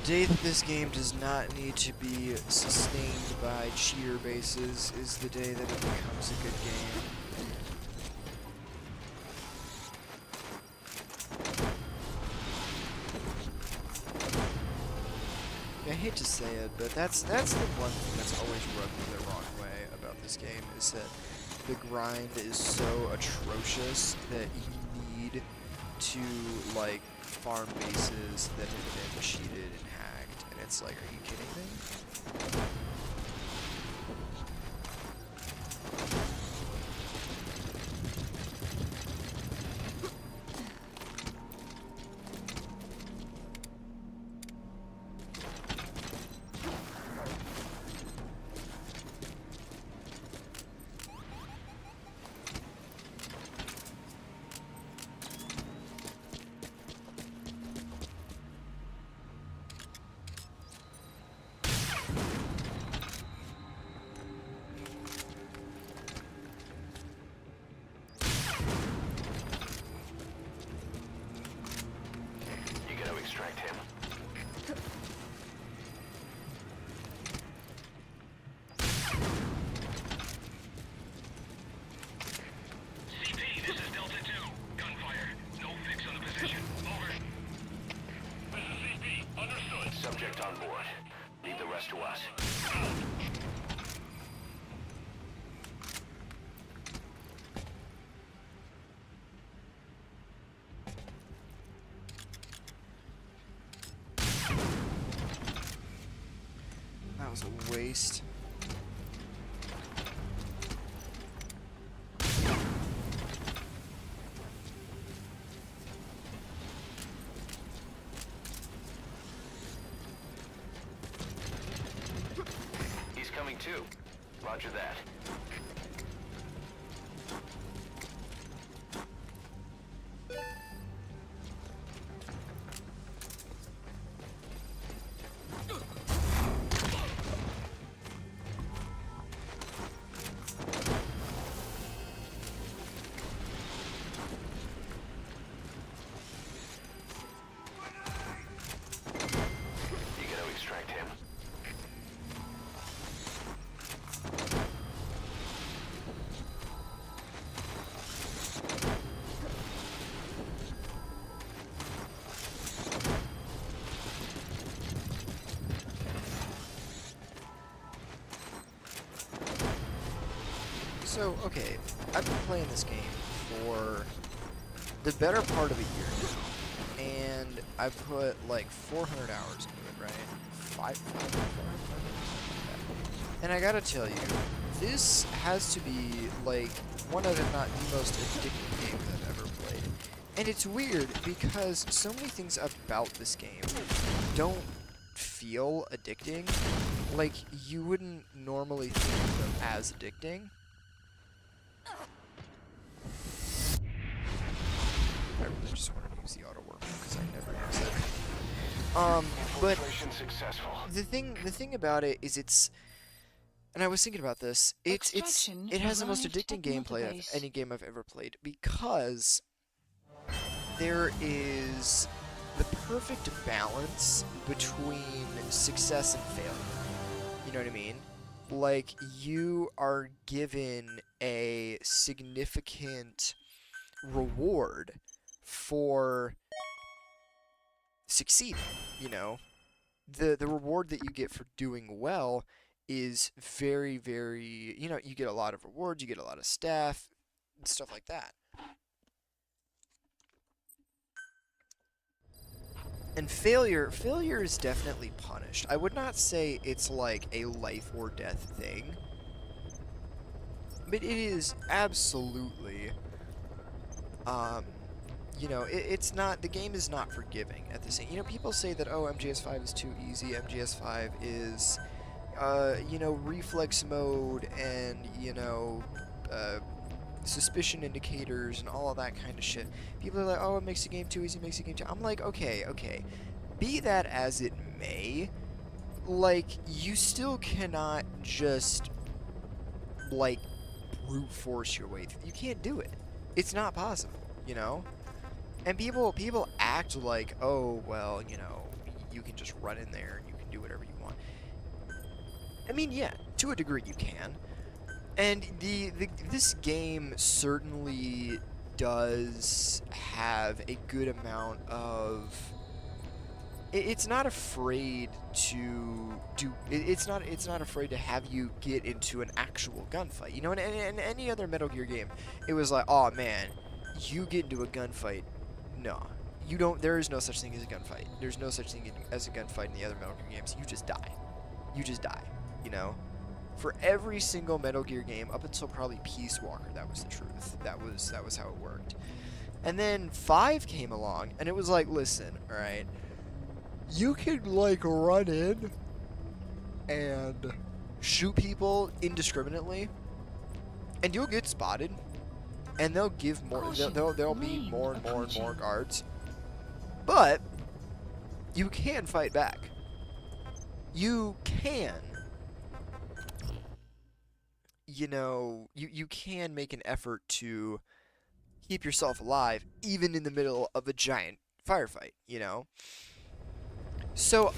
day that this game does not need to be sustained by cheater bases is the day that it becomes a good game. I hate to say it, but that's the one thing that's always rubbed me the wrong way about this game, is that the grind is so atrocious that you need to, like, farm bases that have been cheated and hacked, and it's like, are you kidding me? You gotta extract him. CP, this is Delta 2. Gunfire. No fix on the position. Over. This is CP. Understood. Subject on board. Leave the rest to us. That was a waste. He's coming too. Roger that. You gotta extract him. So, okay, I've been playing this game for the better part of a year now, and I've put like 400 hours into it, right? 500. And I gotta tell you, this has to be like one of, if not the most addicting games I've ever played. And it's weird because so many things about this game don't feel addicting. Like, you wouldn't normally think of them as addicting. I really just wanted to use the auto work because I never use it. But Infiltration successful. the thing about it is it's, and I was thinking about this, it has the most arrived addicting at gameplay of Motorbase. any game I've ever played, because there is the perfect balance between success and failure. You know what I mean? Like, you are given a significant reward for succeeding, you know? The reward that you get for doing well is very, very, you know, you get a lot of rewards, you get a lot of staff, and stuff like that. And failure is definitely punished. I would not say it's like a life or death thing, but it is absolutely, you know, it's not, the game is not forgiving at the same, you know, people say that, oh, MGS5 is too easy, MGS5 is, you know, reflex mode and, you know, suspicion indicators and all of that kind of shit. People are like, oh, it makes the game too easy, it makes the game too... I'm like, okay, be that as it may, like, you still cannot just, like, brute force your way through. You can't do it. It's not possible, you know? And people act like, oh, well, you know, you can just run in there and you can do whatever you want. I mean, yeah, to a degree you can. And this game certainly does have a good amount of... It's not afraid to do... It's not afraid to have you get into an actual gunfight. You know, in any other Metal Gear game, it was like, oh man, you get into a gunfight. No. You don't... There is no such thing as a gunfight. There's no such thing as a gunfight in the other Metal Gear games. You just die. You just die. You know? For every single Metal Gear game, up until probably Peace Walker, that was the truth. That was how it worked. And then 5 came along, and it was like, listen, alright, you can, like, run in and shoot people indiscriminately, and you'll get spotted, and they'll give more, there'll be more and more and more guards. But, you can fight back. You can. You know, you can make an effort to keep yourself alive, even in the middle of a giant firefight, you know? So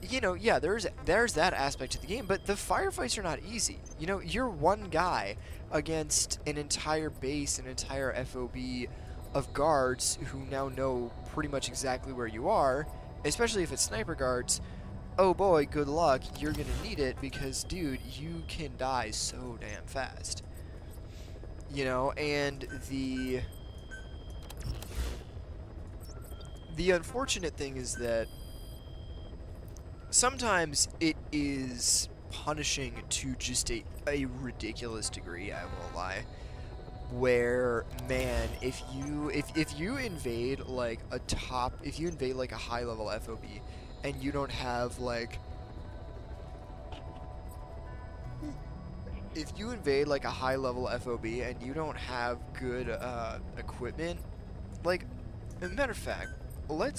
you know, yeah, there's that aspect to the game, but the firefights are not easy. You know, you're one guy against an entire base, an entire FOB of guards who now know pretty much exactly where you are, especially if it's sniper guards. Oh boy, good luck, you're gonna need it because, dude, you can die so damn fast. You know, and the unfortunate thing is that sometimes it is punishing to just a ridiculous degree, I won't lie. Where, man, if you invade like if you invade like a high level FOB and you don't have like, if you invade like a high level FOB and you don't have good equipment, like, as a matter of fact, I want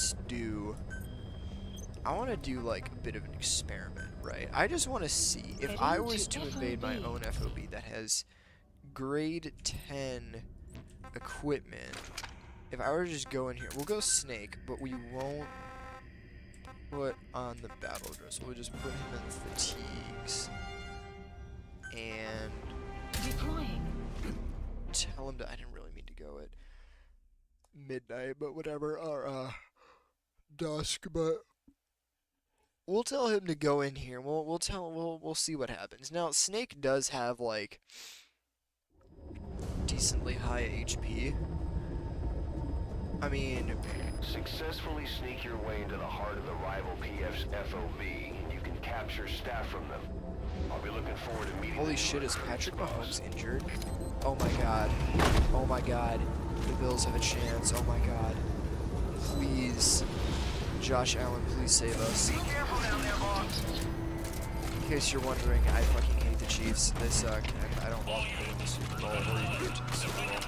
to do like a bit of an experiment, right? I just want to see if I was to invade my own FOB that has grade 10 equipment. If I were to just go in here, we'll go Snake, but we won't put on the battle dress. We'll just put him in fatigues and Deploying. tell him to. I didn't really mean to go at midnight, but whatever, or dusk, but we'll tell him to go in here. We'll see what happens. Now, Snake does have like decently high HP. I mean, Successfully sneak your way into the heart of the rival PF's FOB, and you can capture staff from them. I'll be looking forward to meeting holy the shit, new is recruits, Patrick boss. Mahomes injured? Oh my god. Oh my god. The Bills have a chance. Oh my god. Please. Josh Allen, please save us. Be careful down there, boss. In case you're wondering, I fucking hate the Chiefs. They suck, and I don't want them to win the Super Bowl or even get to the Super Bowl.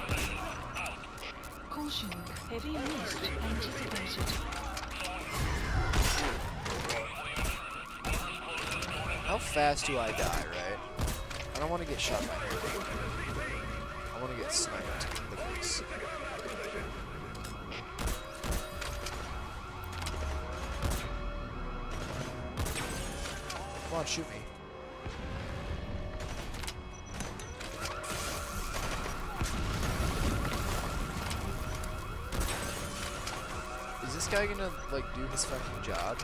Caution. Heavy mist anticipated. How fast do I die, right? I don't want to get shot by anything. I want to get sniped in the face. Come on, shoot me. Is this guy gonna, like, do his fucking job?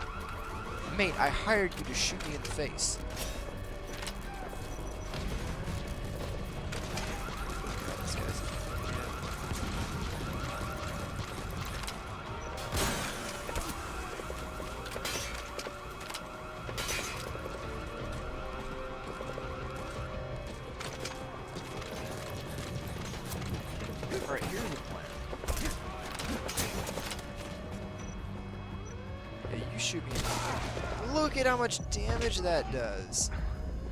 Mate, I hired you to shoot me in the face. This guy's... Alright, here's the plan. Yeah, you shoot me in the face. Look at how much damage that does.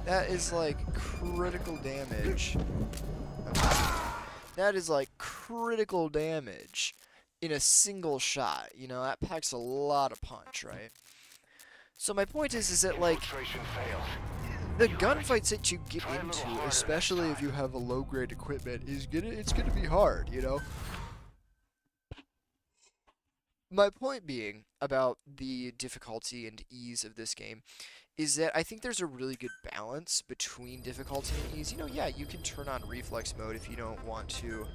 That is like critical damage. That is like critical damage in a single shot. You know, that packs a lot of punch, right? So my point is that like Infiltration failed. the gunfights that you get into, especially if you have a low grade equipment, it's gonna be hard, you know? my point being about the difficulty and ease of this game is that I think there's a really good balance between difficulty and ease. You know, yeah, you can turn on reflex mode if you don't want to.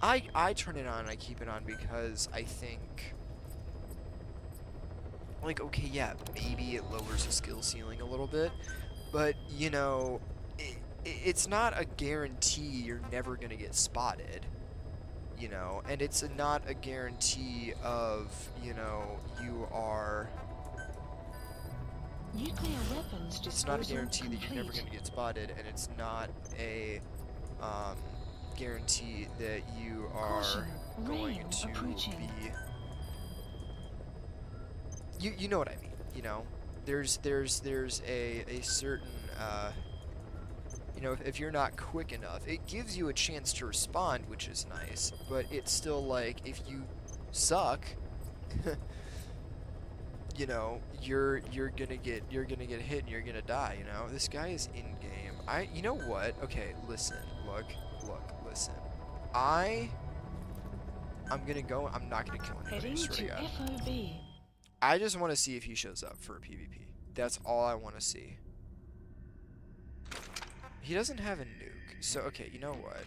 I turn it on and I keep it on because I think, like, okay, yeah, maybe it lowers the skill ceiling a little bit, but, you know, it's not a guarantee you're never going to get spotted, you know, and it's not a guarantee of, you know, you are... Nuclear weapons It's not a disposal guarantee that you're never complete. going to get spotted, and it's not a guarantee that you are Caution, going rain to approaching. be... You know what I mean, you know? There's a certain, you know, if you're not quick enough, it gives you a chance to respond, which is nice, but it's still like, if you suck, you know, you're gonna get hit and you're gonna die, you know? This guy is in game. You know what? Okay, listen, look, listen. I'm gonna go, I'm not gonna kill anybody, I Heading swear to to God. FOB. I just want to see if he shows up for a PvP. That's all I want to see. He doesn't have a nuke, so okay, you know what?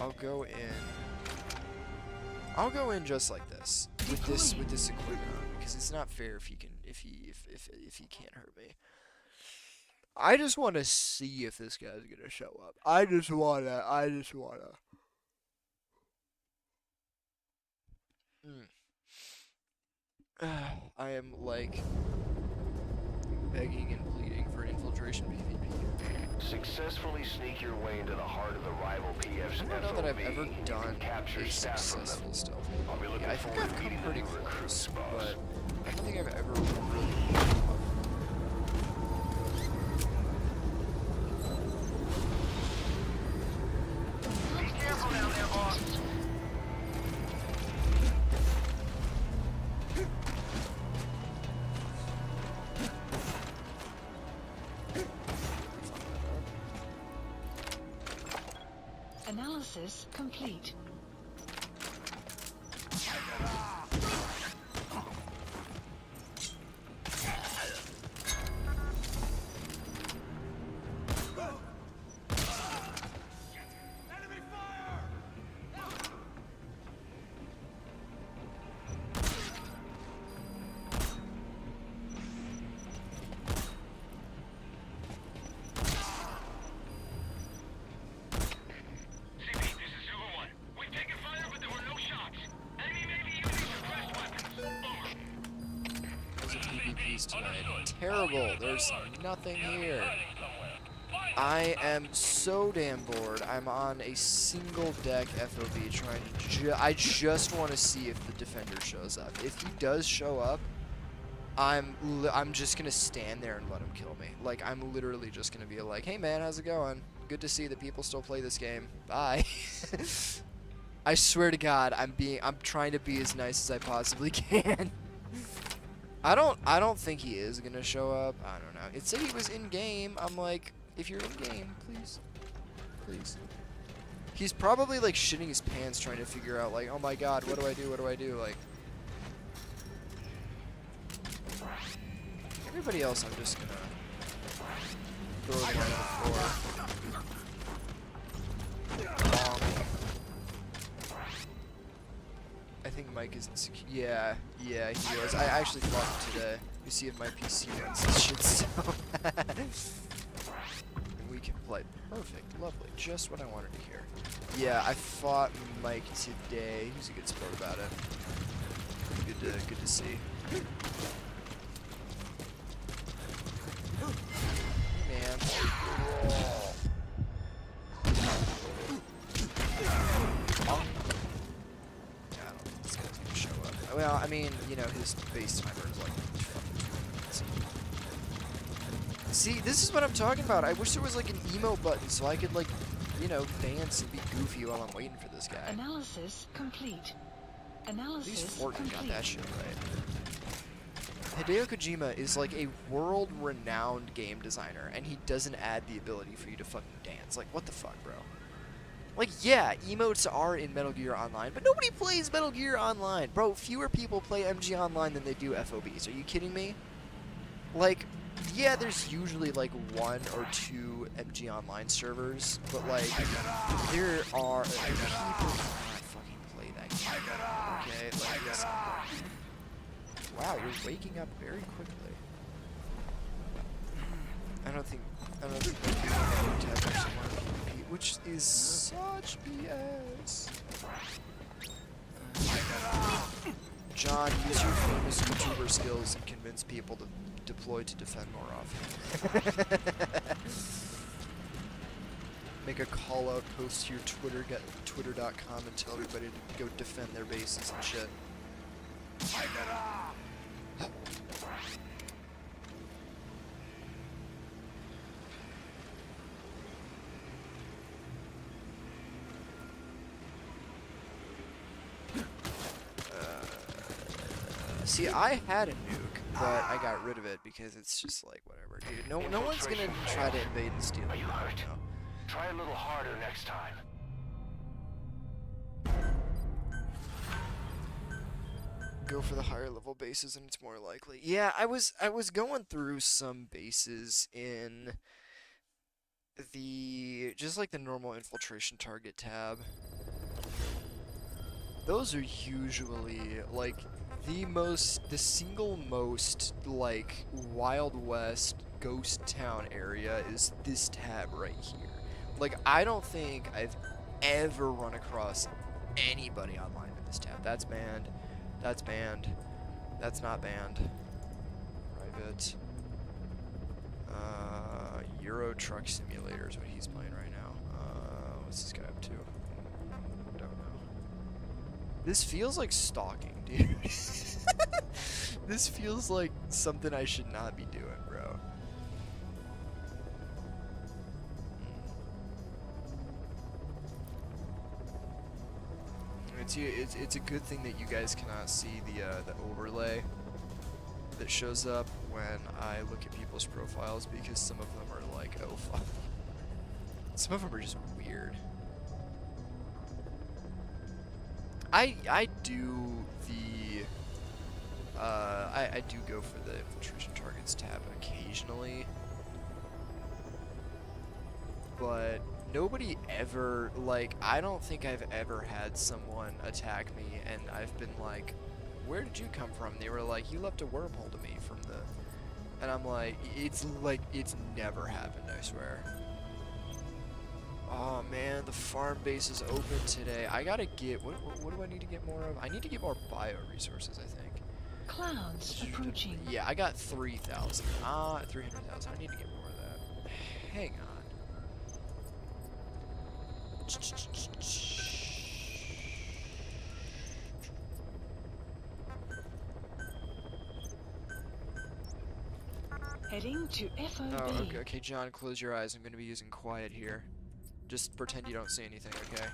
I'll go in just like this with this equipment on, because it's not fair if he can't hurt me. I just want to see if this guy's gonna show up. I just wanna. I am like begging and pleading for an infiltration PvP. Successfully sneak your way into the heart of the rival PF's I don't know that I've FOB, ever and you done can capture a staff from them. successful stealth. I'll be looking Yeah, I think forward I've to come meeting the pretty new close, recruits, boss. but I don't think I've ever really. Analysis complete. Enemy fire! CP, this is Zulu 1. We've taken fire, but there were no shots. Enemy may be using suppressed weapons. Over. Those are PvPs tonight. Terrible. There's nothing here. I am so damn bored. I'm on a single deck FOB trying to. I just want to see if the defender shows up. If he does show up, I'm just gonna stand there and let him kill me. Like, I'm literally just gonna be like, "Hey man, how's it going? Good to see that people still play this game. Bye." I swear to God, I'm trying to be as nice as I possibly can. I don't think he is gonna show up. I don't know. It said he was in game. I'm like, if you're in game, please. He's probably like shitting his pants trying to figure out like, oh my God, what do I do? Like, everybody else, I'm just gonna throw them on the floor. I think Mike is insecure. Yeah, he was. I actually fought him today. You see if my PC runs this shit still. And we can play. Perfect, lovely, just what I wanted to hear. Yeah, I fought Mike today. He's a good sport about it. Good to see. Hey, man. I don't think this guy's gonna show up. Well, I mean, you know, his base timer is like fucking 20 minutes. See, this is what I'm talking about. I wish there was like an emote button so I could like, you know, dance and be goofy while I'm waiting for this guy. Analysis complete. At least Analysis Fortnite got complete. that shit right. Hideo Kojima is like a world-renowned game designer, and he doesn't add the ability for you to fucking dance. Like, what the fuck, bro? Like, yeah, emotes are in Metal Gear Online, but nobody plays Metal Gear Online. Bro, fewer people play MG Online than they do FOBs. Are you kidding me? Like, yeah, there's usually, like, 1 or 2 MG Online servers, but, like, there are people who cannot fucking play that game. Okay? Like, listen. Wow, you're waking up very quickly. I don't think tabs actually want to compete, which is such BS. John, use your famous YouTuber skills and convince people to deploy to defend more often. Make a call out post to your Twitter, get twitter.com and tell everybody to go defend their bases and shit. See, I had a nuke, but I got rid of it because it's just like whatever, dude. No one's gonna try to invade and steal Are it. you hurt? No. Try a little harder next time. Go for the higher level bases, and it's more likely. Yeah, I was going through some bases in the just like the normal infiltration target tab. Those are usually like the single most like Wild West ghost town area is this tab right here. Like, I don't think I've ever run across anybody online in this tab. That's banned. That's banned. That's not banned. Private. Euro Truck Simulator is what he's playing right now. What's this guy up to? Don't know. This feels like stalking, dude. This feels like something I should not be doing, bro. It's a good thing that you guys cannot see the overlay that shows up when I look at people's profiles, because some of them are like, oh fuck. Some of them are just weird. I do the I do go for the infiltration targets tab occasionally, but nobody ever, like, I don't think I've ever had someone attack me and I've been like, where did you come from? They were like, you left a wormhole to me from the, and I'm like, it's never happened, I swear. Oh man, the farm base is open today. I gotta get, what do I need to get more of? I need to get more bio resources, I think. Clouds approaching. Yeah, I got 3,000. 300,000. I need to get more of that. Hang on. Heading to FOB. Oh, okay, John, close your eyes. I'm gonna be using quiet here. Just pretend you don't see anything, okay?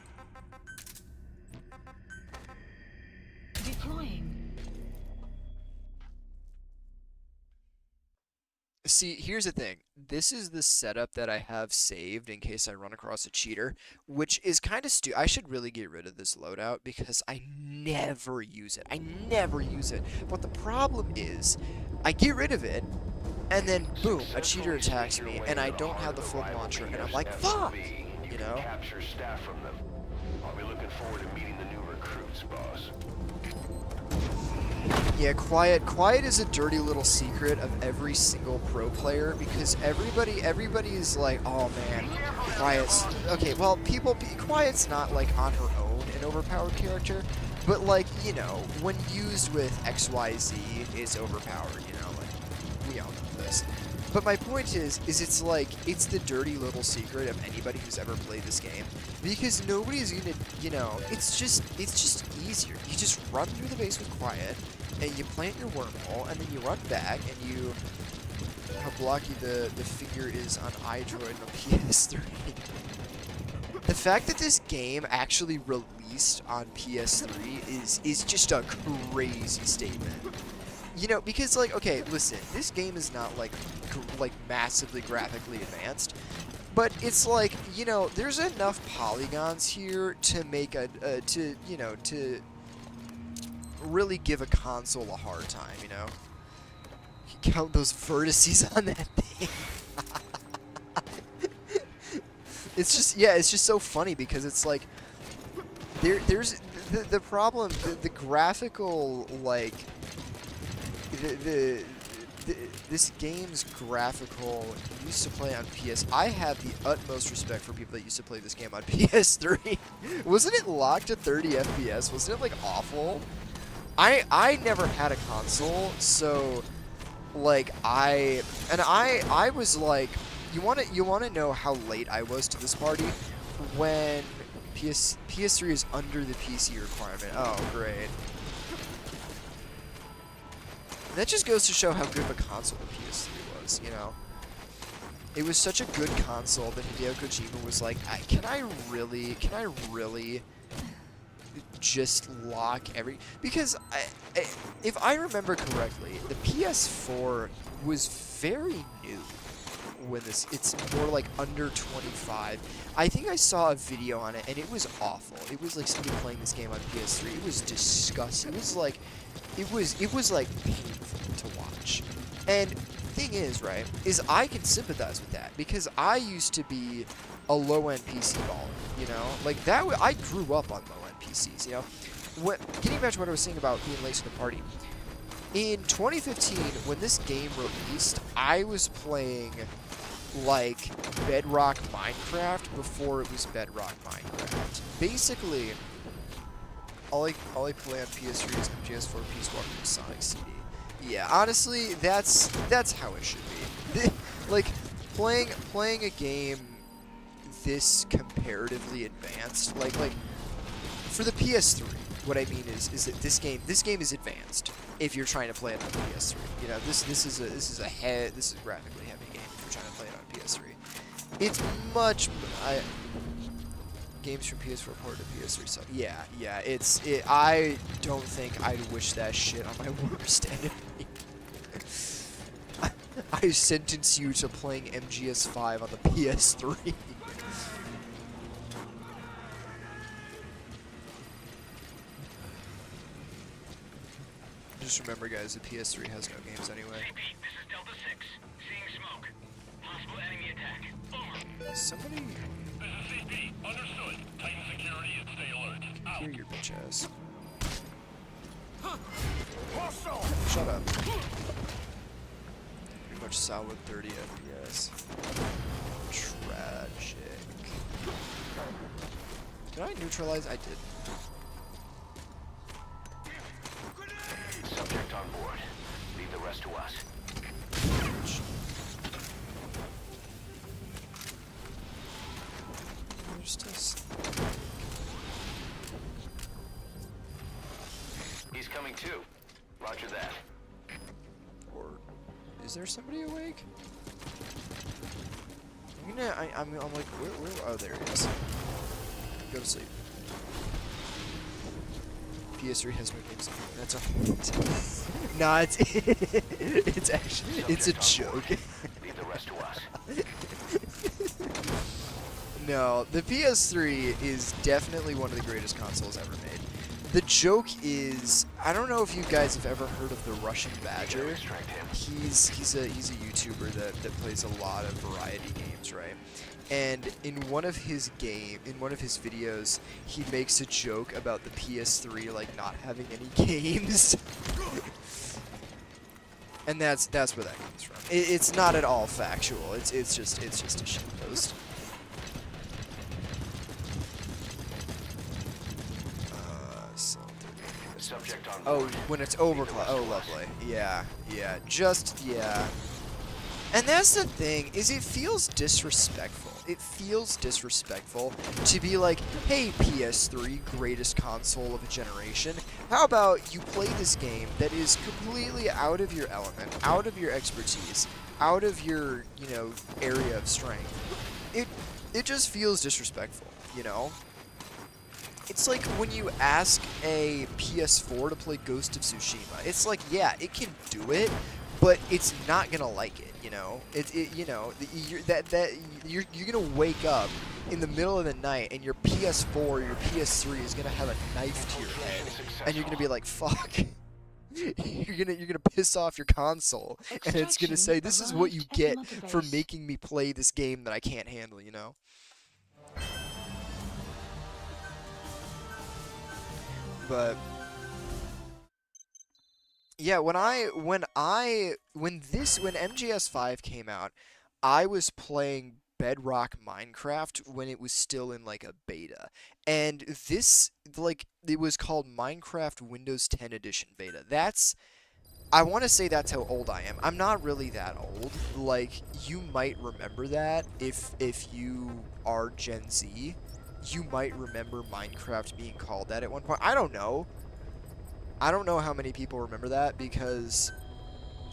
Deploying. See, here's the thing. This is the setup that I have saved in case I run across a cheater, which is kind of I should really get rid of this loadout because I never use it. I never use it. But the problem is, I get rid of it, and then boom, a cheater attacks me, and I don't have the full launcher, and I'm like, fuck! You know? Capture staff from them. I'll be looking forward to meeting the new recruits, boss. Yeah, quiet is a dirty little secret of every single pro player, because everybody is like, oh man, quiet's okay. Well, quiet's not like on her own an overpowered character, but like, you know, when used with XYZ, it's overpowered. You know, like we all know this. But my point is it's like, it's the dirty little secret of anybody who's ever played this game, because nobody's gonna, you know, it's just easier. You just run through the base with quiet, and you plant your wormhole, and then you run back, and you, how blocky the figure is on iDroid on the PS3. The fact that this game actually released on PS3 is just a crazy statement. You know, because, like, okay, listen, this game is not, like massively graphically advanced, but it's like, you know, there's enough polygons here to make to really give a console a hard time, you know? You count those vertices on that thing. It's just, yeah, it's just so funny because it's like, there's the problem, the graphical, like, this game's graphical used to play on PS. I have the utmost respect for people that used to play this game on PS3. Wasn't it locked at 30 FPS? Wasn't it like awful? I never had a console, so like I was like, you wanna know how late I was to this party? When PS3 is under the PC requirement. Oh, great. That just goes to show how good of a console the PS3 was, you know? It was such a good console that Hideo Kojima was like, can I really just lock every... Because, if I remember correctly, the PS4 was very new when this... It's more like under 25. I think I saw a video on it, and it was awful. It was like somebody playing this game on PS3. It was disgusting. It was like... It was like painful to watch. And thing is, right, is I can sympathize with that because I used to be a low-end PC baller, you know? Like that I grew up on low-end PCs, you know? Getting back to what I was saying about being late to the party. In 2015, when this game released, I was playing like Bedrock Minecraft before it was Bedrock Minecraft. Basically, all I play on PS3 is MGSV, Peace Walker, and Sonic CD. Yeah, honestly, that's how it should be. Like playing a game this comparatively advanced, like for the PS3. What I mean is that this game is advanced if you're trying to play it on the PS3. You know, this is a graphically heavy game if you're trying to play it on PS3. It's much games from PS4 ported to PS3, so yeah, I don't think I'd wish that shit on my worst enemy. I sentence you to playing MGS5 on the PS3. Just remember, guys, the PS3 has no games anyway. CP, this is Delta 6. Seeing smoke. Possible enemy attack. Over. Somebody This is CP. Understood. Tighten security and stay alert. Out. hear your bitch ass. Hostile! Shut up. Pretty much solid 30 FPS. Tragic. Did I neutralize? I did. Subject on board. Leave the rest to us. There's still He's coming too. Roger that. or is there somebody awake? I'm like, where? Oh, there it is. Go to sleep. PS3 has no games. That's a. Nah, it's actually it's a joke. Leave the rest to us. No, the PS3 is definitely one of the greatest consoles ever made. The joke is, I don't know if you guys have ever heard of the Russian Badger. Extract him. He's a YouTuber that plays a lot of variety games, right? And in one of his videos, he makes a joke about the PS3 like not having any games. And that's where that comes from. It's not at all factual. It's just a shitpost. Subject on Oh, board. when it's overclocked. Oh, lovely. Yeah. And that's the thing, is it feels disrespectful. It feels disrespectful to be like, hey, PS3, greatest console of a generation, how about you play this game that is completely out of your element, out of your expertise, out of your, area of strength. It just feels disrespectful, you know? It's like when you ask a PS4 to play Ghost of Tsushima. It's like, yeah, it can do it, but it's not gonna like it, you know. You're gonna wake up in the middle of the night and your PS4 or your PS3 is gonna have a knife to your head, and you're gonna be like, fuck. you're gonna piss off your console, and it's gonna say, this is what you get for making me play this game that I can't handle, you know. But yeah, when MGS5 came out, I was playing Bedrock Minecraft when it was still in like a beta. And this, like, it was called Minecraft Windows 10 Edition beta. I want to say that's how old I am. I'm not really that old. Like, you might remember that if you are Gen Z. You might remember Minecraft being called that at one point. I don't know. I don't know how many people remember that, because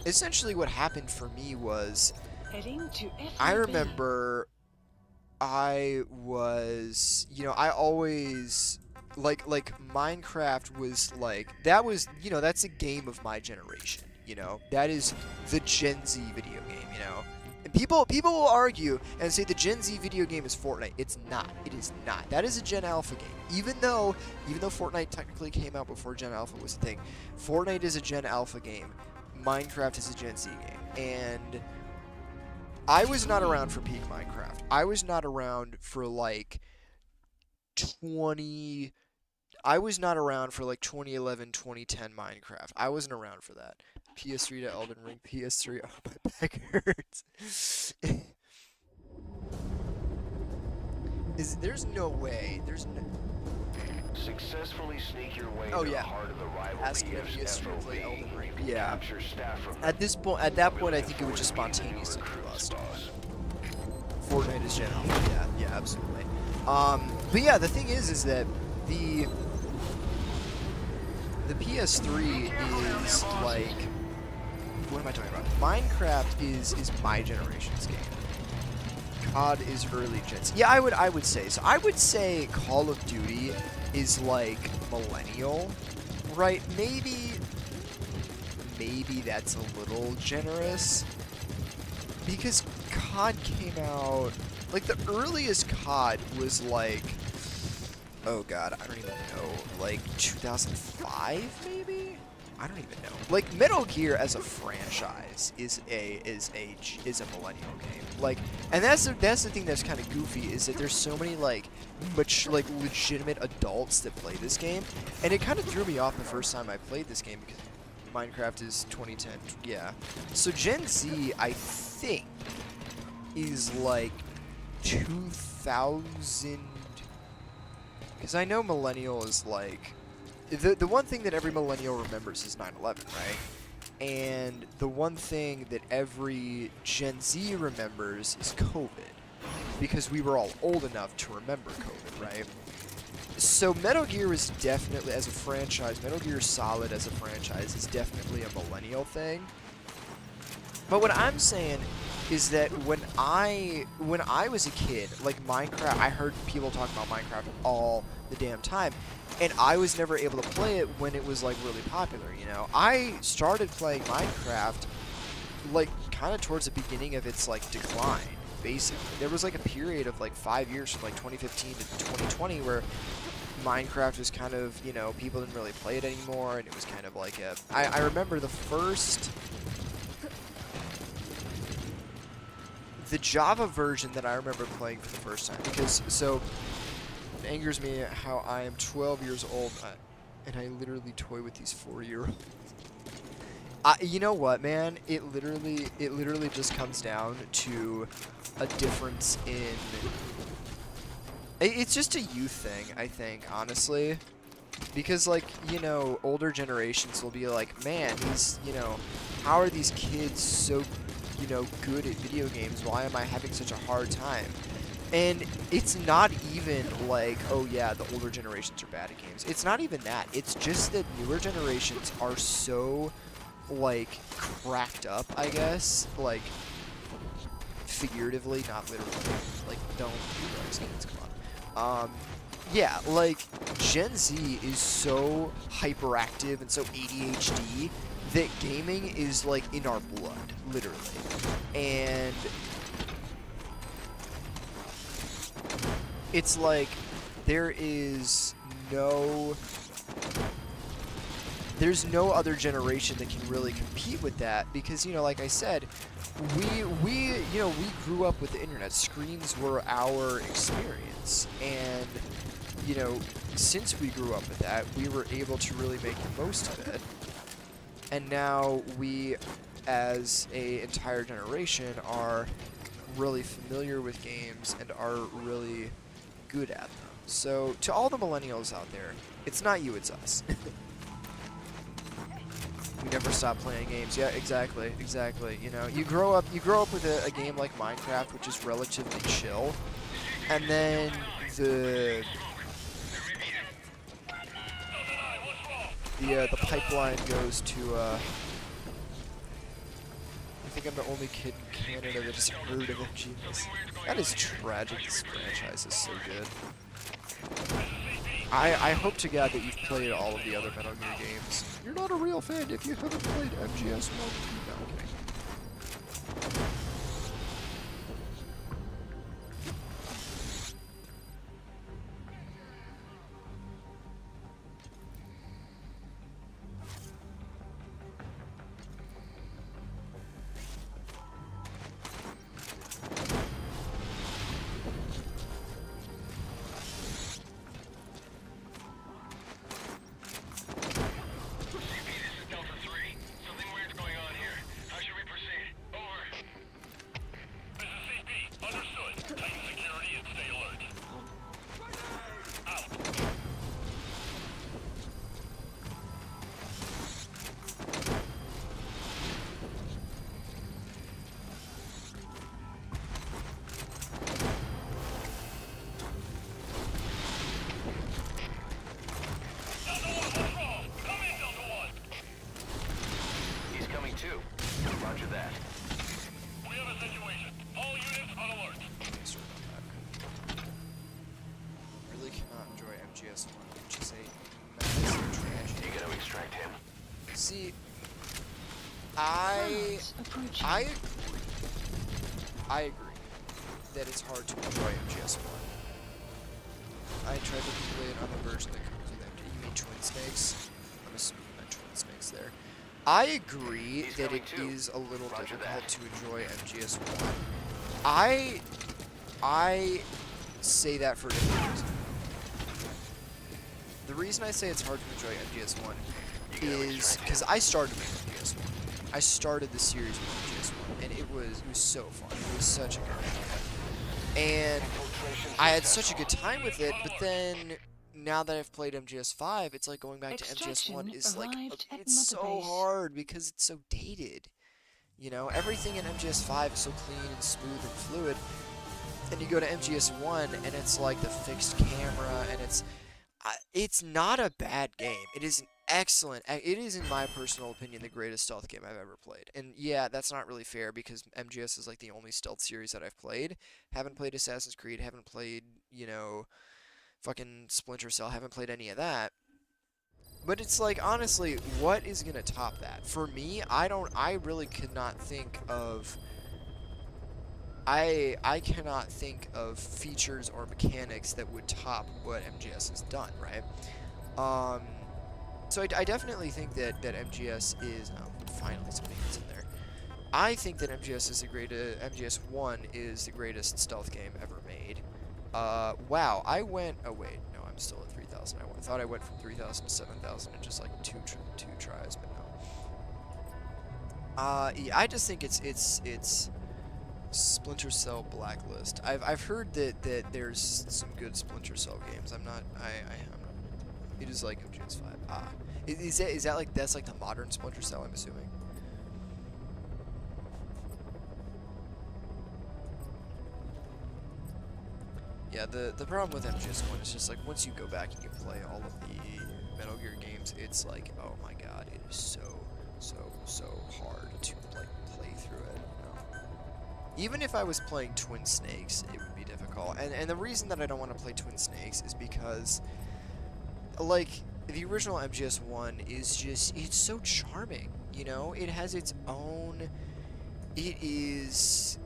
essentially what happened for me was, Heading to FOB. I remember I was, you know, I always, like Minecraft was like, that was, you know, that's a game of my generation, you know? That is the Gen Z video game, you know? And people will argue and say the Gen Z video game is Fortnite. It's not. It is not. That is a Gen Alpha game. Even though Fortnite technically came out before Gen Alpha was a thing, Fortnite is a Gen Alpha game. Minecraft is a Gen Z game. And I was not around for peak Minecraft. I was not around for like 2011, 2010 Minecraft. I wasn't around for that. PS3 to Elden Ring, PS3, oh, my back hurts. There's no way, Successfully sneak your way Oh, into yeah. the heart of the rival Ask me if PF's PS3 FOB. play Elden Ring. You can Yeah. capture staff from At that point, I think it would just spontaneously bust. Fortnite is Gen Alpha, yeah, absolutely. But yeah, the thing is that the PS3 is like, what am I talking about? Minecraft is my generation's game. COD is early Gen Z. Yeah, I would say so. I would say Call of Duty is like millennial, right? Maybe that's a little generous, because COD came out, like, the earliest COD was like, oh god, I don't even know, like 2005 maybe? I don't even know. Like, Metal Gear as a franchise is a millennial game. Like, and that's the thing that's kind of goofy, is that there's so many like legitimate adults that play this game, and it kind of threw me off the first time I played this game, because Minecraft is 2010. Yeah. So Gen Z, I think, is like 2000, because I know millennial is like, the one thing that every millennial remembers is 9/11, right? And the one thing that every Gen Z remembers is COVID, because we were all old enough to remember COVID, right? So Metal Gear is definitely, as a franchise, Metal Gear Solid as a franchise is definitely a millennial thing. But what I'm saying is that when I was a kid, like Minecraft, I heard people talk about Minecraft all the damn time, and I was never able to play it when it was like really popular, you know. I started playing Minecraft like kind of towards the beginning of its like decline, basically. There was like a period of like 5 years from like 2015 to 2020 where Minecraft was kind of, you know, people didn't really play it anymore, and it was kind of like a, I remember the Java version that I remember playing for the first time, because, so, it angers me how I am 12 years old, and I literally toy with these 4-year-olds. You know what, man? It literally just comes down to a difference in, it's just a youth thing, I think, honestly. Because, like, you know, older generations will be like, man, these, you know, how are these kids so, you know, good at video games? Why am I having such a hard time? And it's not even like, oh yeah, the older generations are bad at games. It's not even that. It's just that newer generations are so, like, cracked up, I guess. Like, figuratively, not literally. Like, don't do drugs, kids, come on. Yeah, like, Gen Z is so hyperactive and so ADHD that gaming is like in our blood, literally. And it's like there's no other generation that can really compete with that, because, you know, like I said, we grew up with the internet. Screens were our experience, and, you know, since we grew up with that, we were able to really make the most of it. And now we, as a entire generation, are really familiar with games and are really good at them. So to all the millennials out there, it's not you, it's us. We never stop playing games. Yeah, exactly. You know, you grow up with a game like Minecraft, which is relatively chill, and then the pipeline goes to I think I'm the only kid in Canada that has heard of MGS. That is tragic. This franchise is so good. I hope to God that you've played all of the other Metal Gear games. You're not a real fan if you haven't played MGS 1. No, I'm kidding. Roger that. We have a situation. All units on alert. Really cannot enjoy MGS 1, which is a massive tragedy. You gotta extract him. See, Clouds approaching. I agree that it's hard to enjoy MGS 1. I tried to play it on the version that comes with MGS. You mean Twin Snakes? I'm assuming you meant Twin Snakes there. I agree that it is a little difficult to enjoy MGS 1. I say that for a different reason. The reason I say it's hard to enjoy MGS 1 is because I started with MGS 1. I started the series with MGS 1, and it was so fun. It was such a good game. And I had such a good time with it, but then now that I've played MGS 5, it's like going back to MGS 1 is like, it's so hard because it's so dated. You know, everything in MGS 5 is so clean and smooth and fluid, and you go to MGS 1 and it's like the fixed camera, and it's not a bad game. It is an excellent, it is, in my personal opinion, the greatest stealth game I've ever played. And yeah, that's not really fair because MGS is like the only stealth series that I've played. Haven't played Assassin's Creed, haven't played, you know, fucking Splinter Cell, haven't played any of that. But it's like, honestly, what is gonna top that? For me, I really could not think of, I cannot think of features or mechanics that would top what MGS has done, right? So I definitely think that MGS is, finally somebody gets in there. I think that MGS 1 is the greatest stealth game ever made. Wow, I went, oh wait, no, I'm still at 3,000. I thought I went from 3,000 to 7,000 in just like two tries, but no. Yeah, I just think it's Splinter Cell Blacklist. I've heard that there's some good Splinter Cell games. I'm not. It is like MGS 5. Is that like, that's like the modern Splinter Cell, I'm assuming? Yeah, the problem with MGS 1 is just like, once you go back and you play all of the Metal Gear games, it's like, oh my god, it is so hard to like play through it, you know? Even if I was playing Twin Snakes, it would be difficult. And the reason that I don't want to play Twin Snakes is because, like, the original MGS 1 is just, it's so charming. you know? It has its own, it is,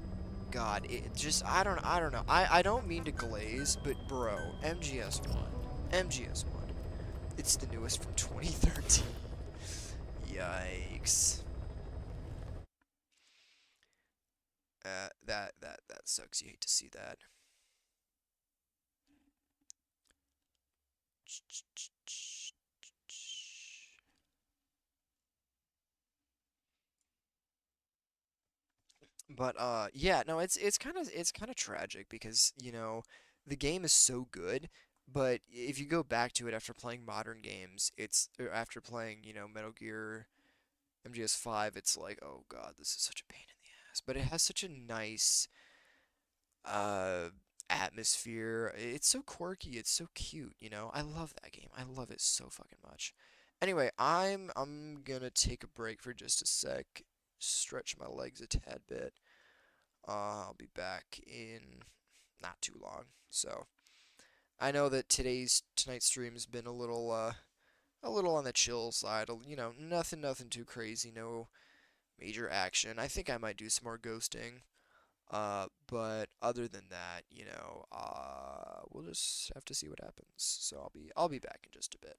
God, it just, I don't know. I don't mean to glaze, but bro, MGS1, MGS1, it's the newest from 2013. Yikes. That sucks. You hate to see that. But yeah, no, it's kind of tragic because, you know, the game is so good, but if you go back to it after playing modern games, it's or after playing, you know, Metal Gear MGS5, it's like, oh God, this is such a pain in the ass. But it has such a nice uh atmosphere. It's so quirky, it's so cute, you know. I love that game. I love it so fucking much. Anyway, I'm gonna take a break for just a sec, stretch my legs a tad bit. I'll be back in not too long. So I know that tonight's stream has been a little on the chill side. You know, nothing too crazy. No major action. I think I might do some more ghosting. But other than that, you know, we'll just have to see what happens. So I'll be back in just a bit.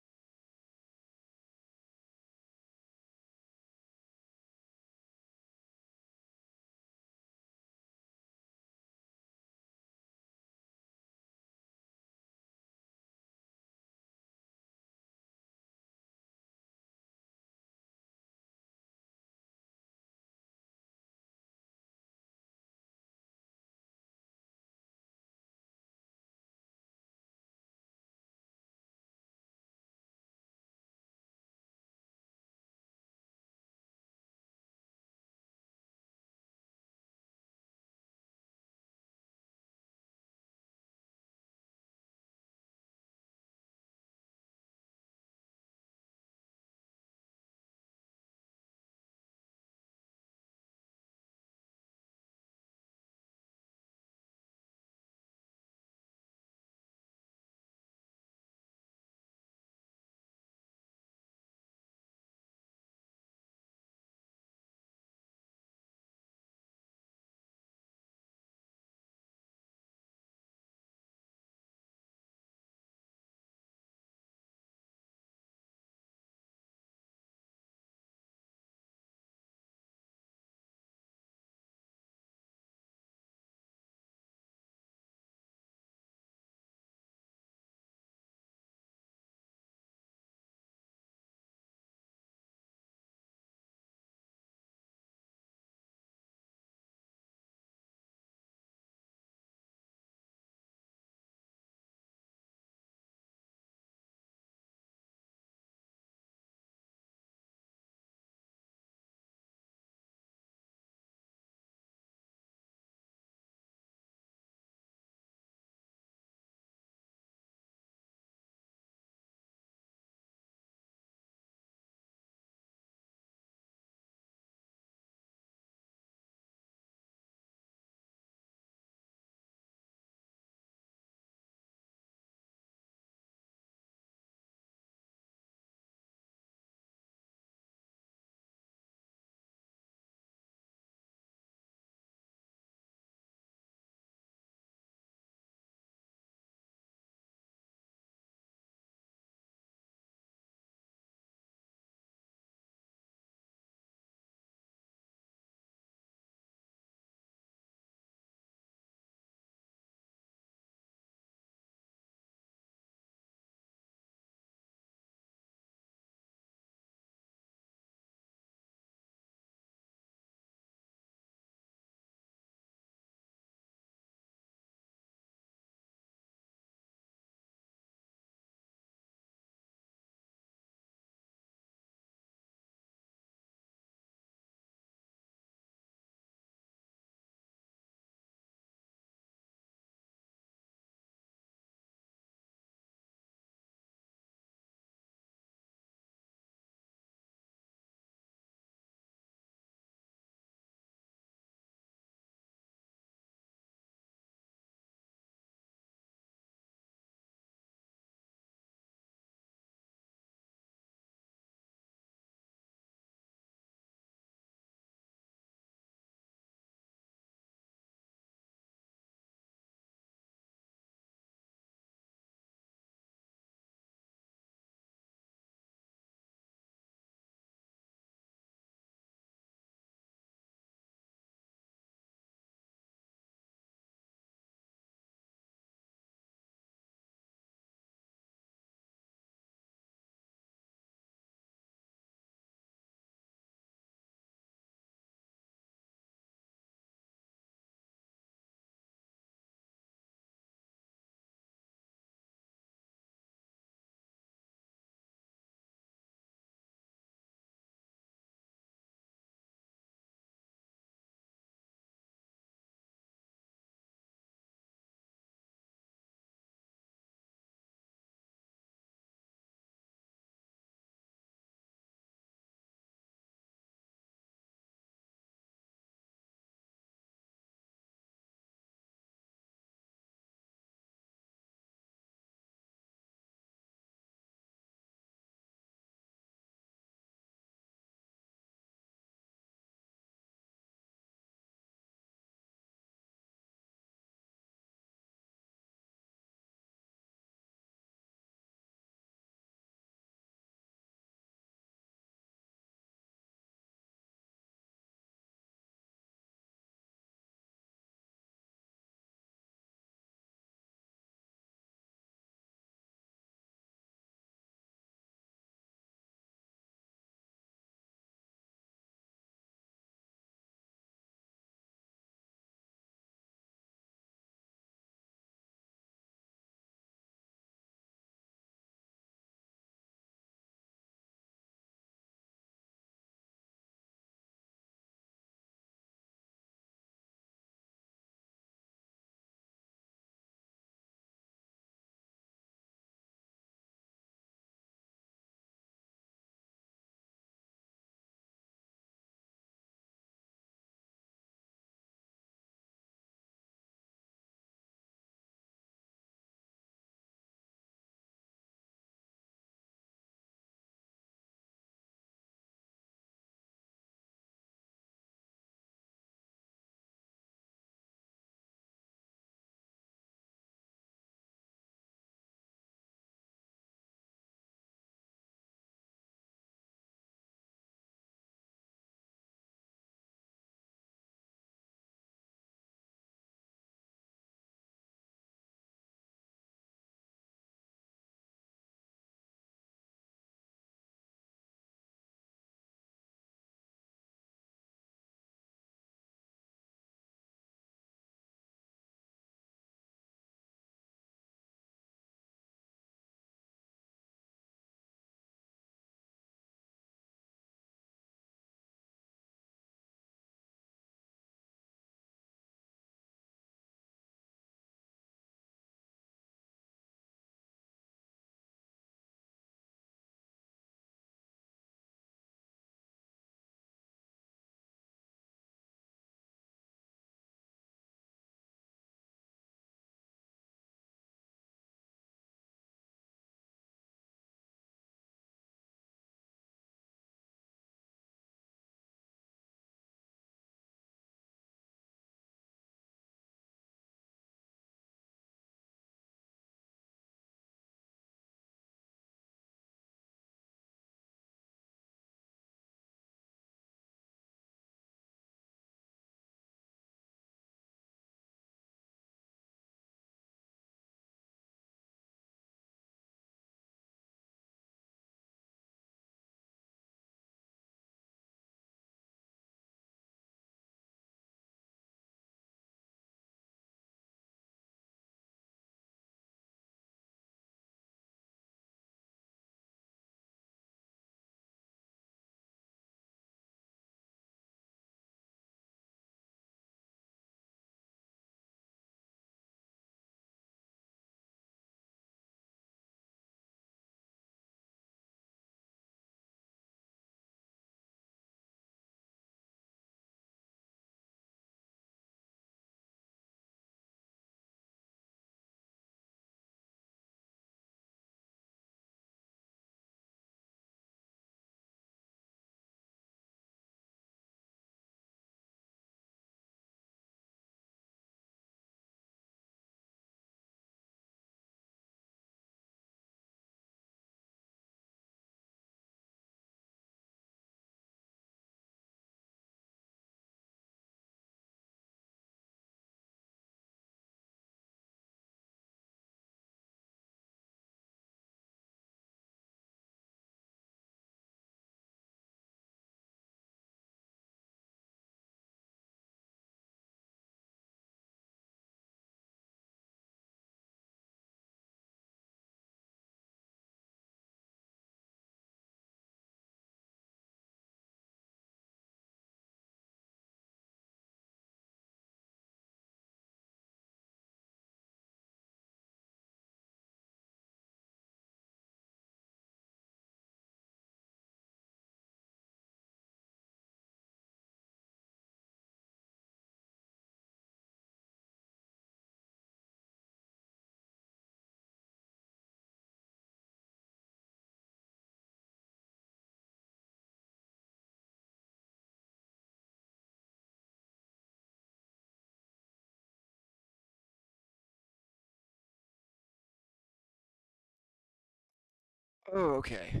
Oh, okay.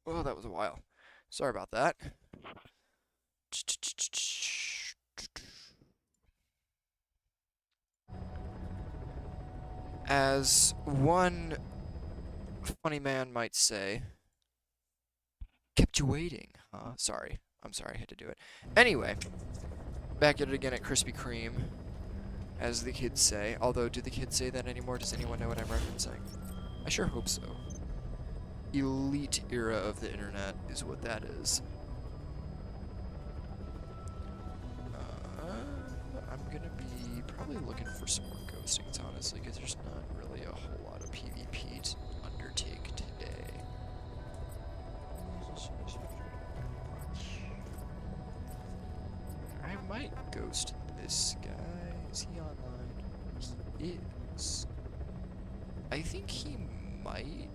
Well, that was a while. Sorry about that. As one funny man might say, kept you waiting, huh? Sorry. I'm sorry I had to do it. Anyway, back at it again at Krispy Kreme, as the kids say. Although, do the kids say that anymore? Does anyone know what I'm referencing? I sure hope so. Elite era of the internet is what that is. I'm gonna be probably looking for some more ghostings, honestly, because there's not really a whole lot of PvP to undertake today. I might ghost this guy. Is he online? He is. I think he might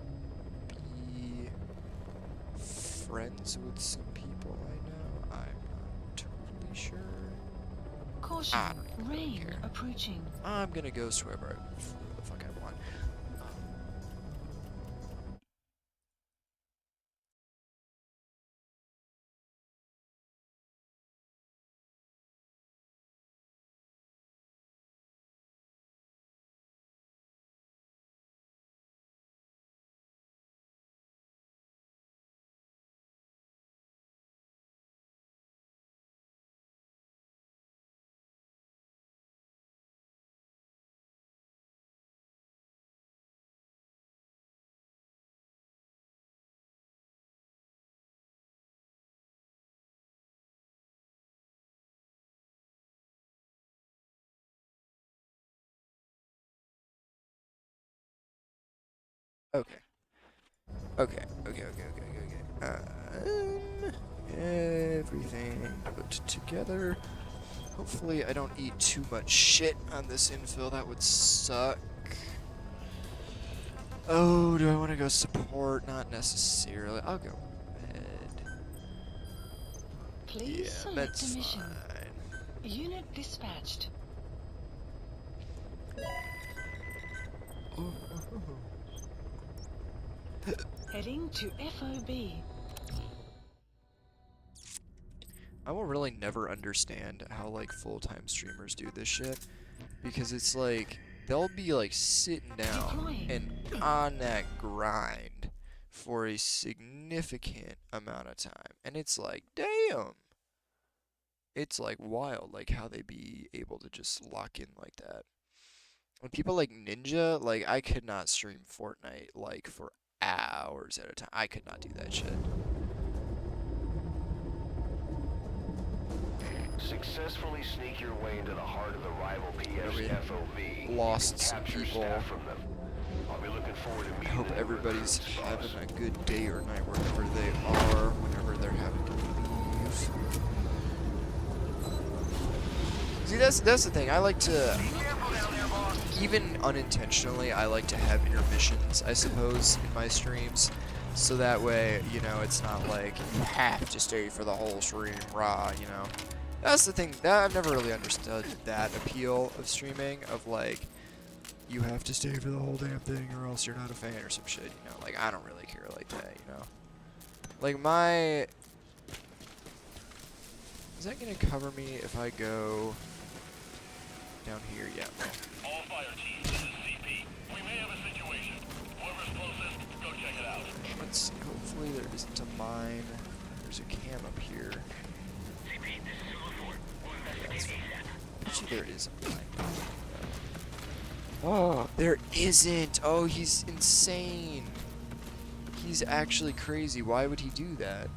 be friends with some people I know. I'm not totally sure. Caution, I don't even rain care. approaching. I'm gonna ghost whoever the fuck I want. Okay. Okay. Everything put together. Hopefully I don't eat too much shit on this infill. That would suck. Oh, do I want to go support? Not necessarily. I'll go med. Please Yeah, select med's a mission. fine. Unit dispatched. Heading to FOB. I will really never understand how like full-time streamers do this shit, because it's like they'll be like sitting down Deploying. and on that grind for a significant amount of time, and it's like, damn, it's like wild, like how they be able to just lock in like that. When people like Ninja, like I could not stream Fortnite like for hours at a time. I could not do that shit. Successfully sneak your way into the heart of the rival PF's We FOB. lost some Capture people. staff from them. I'll be looking forward to I meeting hope the new everybody's recruits, having boss. a good day or night wherever they are, whenever they're having to leave. See, that's the thing. I like to, even unintentionally, I like to have intermissions, I suppose, in my streams. So that way, you know, it's not like you have to stay for the whole stream, rah, you know. That's the thing. That I've never really understood that appeal of streaming, of like, you have to stay for the whole damn thing or else you're not a fan or some shit, you know? Like, I don't really care like that, you know? Like, my... Is that gonna cover me if I go down here? Yeah, no. All fire teams, this is CP. We may have a situation. Whoever's closest, go check it out. Let's see. Hopefully there isn't a mine. There's a cam up here. CP, this is Zulu 4. We'll investigate ASAP. Bet you there is a mine. Oh, there isn't! Oh, he's insane! He's actually crazy. Why would he do that?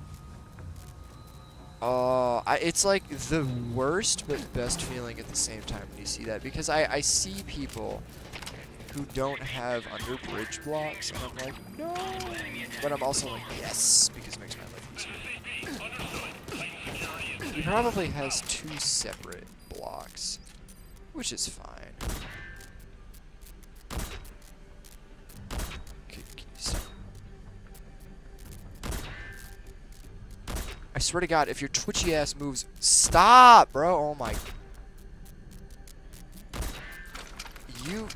It's like the worst but best feeling at the same time when you see that, because I see people who don't have under bridge blocks, and I'm like, no! But I'm also like, yes, because it makes my life easier. CP, understood. Titan security is He probably has 2 separate blocks, which is fine. Okay, can you stop? I swear to God, if your twitchy ass moves, stop, bro. Oh my. You.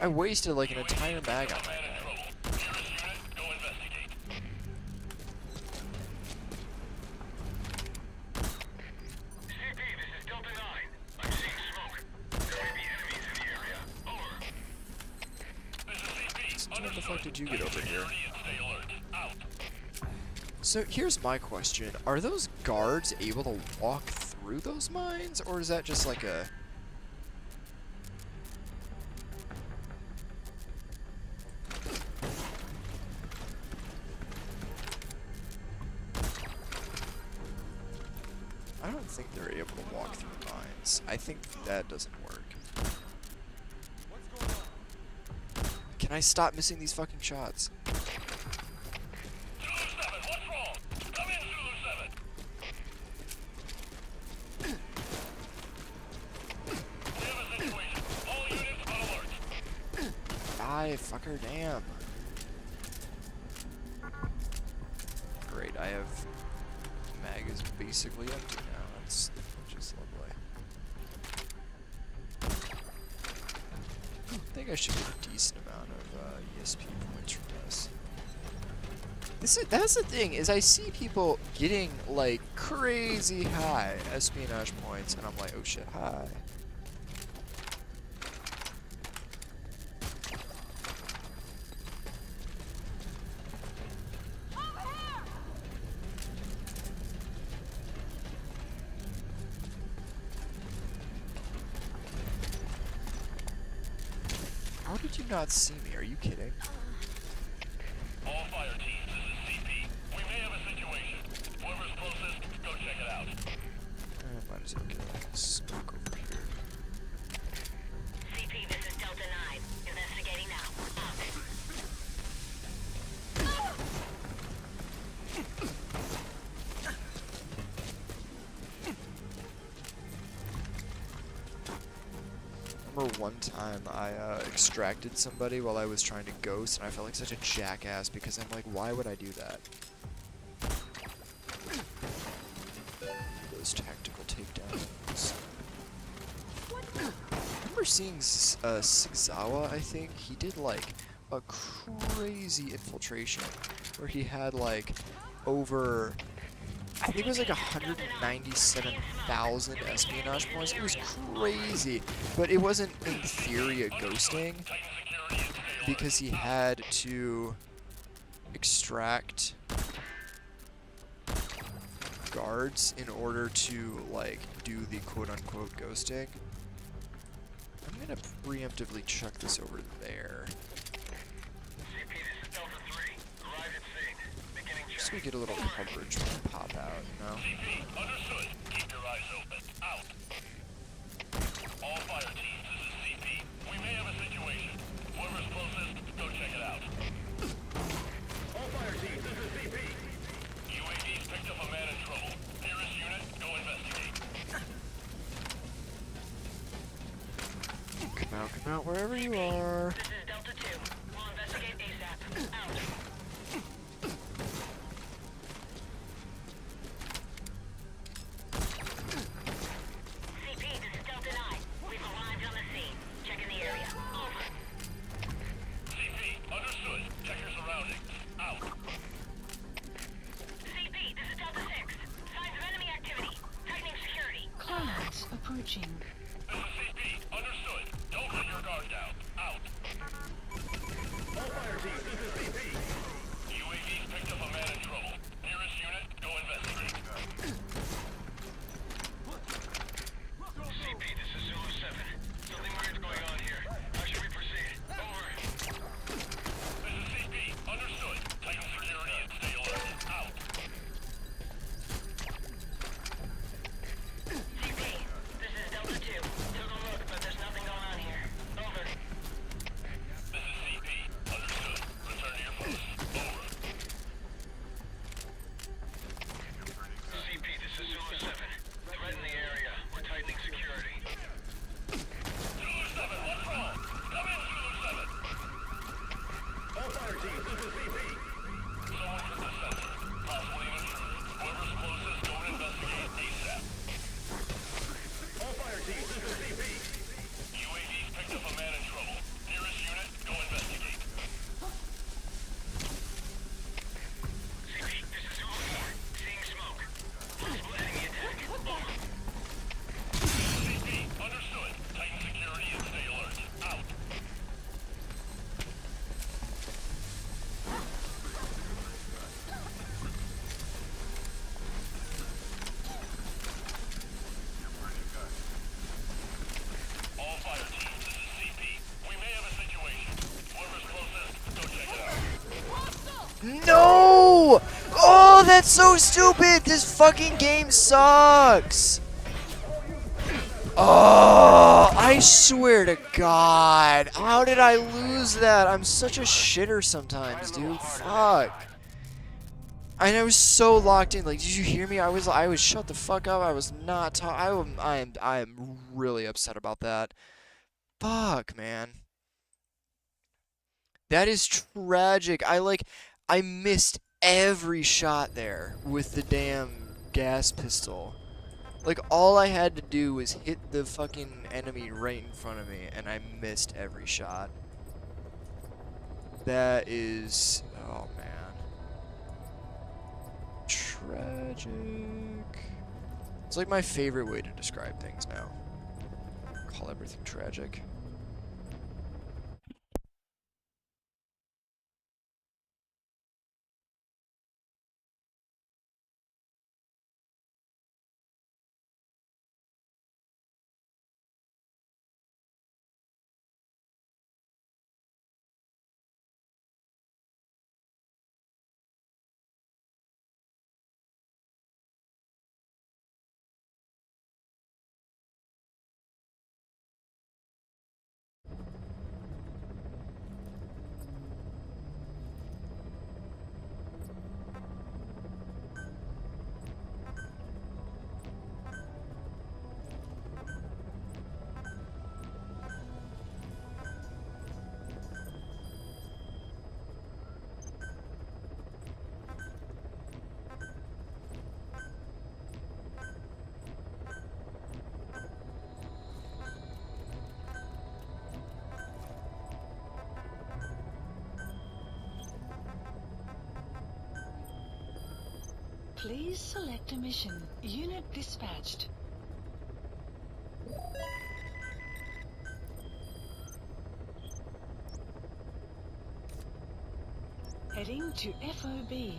I wasted like an entire mag on that guy. Nearest unit, go investigate. CP, this is Delta 9. I'm seeing smoke. There may be enemies in the area. Over. This is CP. What the fuck did you get over here? Security and stay alert. Out. So here's my question. Are those guards able to walk through those mines? Or is that just like a... I don't think they're able to walk through mines. I think that doesn't work. Can I stop missing these fucking shots? Zulu 7, what's wrong? Come in, Zulu 7. We have a situation. All units on alert. Die, fucker, damn. Great, I have... Mag is basically empty now. That's just lovely. I think I should get a decent amount of ESP points from this. That's the thing, is I see people getting like crazy high espionage points, and I'm like, oh shit, hi. How did you not see me? Are you kidding? All fire teams, this is CP. We may have a situation. Whoever's closest, go check it out. Might as well get a smoke over here. CP, this is Delta 9. Investigating now. Out. I remember one time I extracted somebody while I was trying to ghost, and I felt like such a jackass because I'm like, why would I do that? Those tactical takedowns. I remember seeing Sigzawa, I think. He did like a crazy infiltration where he had like over, I think it was like 197,000 espionage points. It was crazy, but it wasn't in theory a ghosting because he had to extract guards in order to like do the quote-unquote ghosting. I'm gonna preemptively chuck this over there, CP, this is Delta 3. Arrived at scene. Beginning check. just so we get a little coverage when we pop out, you know? CP, understood. Keep your eyes open. Out. All fire teams, this is CP. We may have a situation. Whoever's closest, go check it out. All fire teams, this is CP. UAV's picked up a man in trouble. Nearest unit, go investigate. Come out, wherever you are. This is Delta 2. We'll investigate ASAP. Out. CP, this is Delta 9. We've arrived on the scene. Checking the area. Over. CP, understood. Check your surroundings. Out. CP, this is Delta 6. Signs of enemy activity. Tightening security. Clients approaching. This is CP, understood. Don't let your guard down. Out. All fire teams, this is CP. UAV's picked up a man in trouble. Nearest unit, go investigate. CP, this is Zulu 7. Something weird's going on here. How should we proceed? Over. This is CP, understood. Tighten security and stay alert. Out. CP, this is Delta 2. That's so stupid! This fucking game sucks! Oh, I swear to God. How did I lose that? I'm such a shitter sometimes, dude. Fuck. And I was so locked in. Like, did you hear me? I was shut the fuck up. I was not talking. I am really upset about that. Fuck, man. That is tragic. I missed every shot there with the damn gas pistol. Like, all I had to do was hit the fucking enemy right in front of me, and I missed every shot. That is... oh, man. Tragic. It's like my favorite way to describe things now. Call everything tragic. Please select a mission. Unit dispatched. Heading to FOB.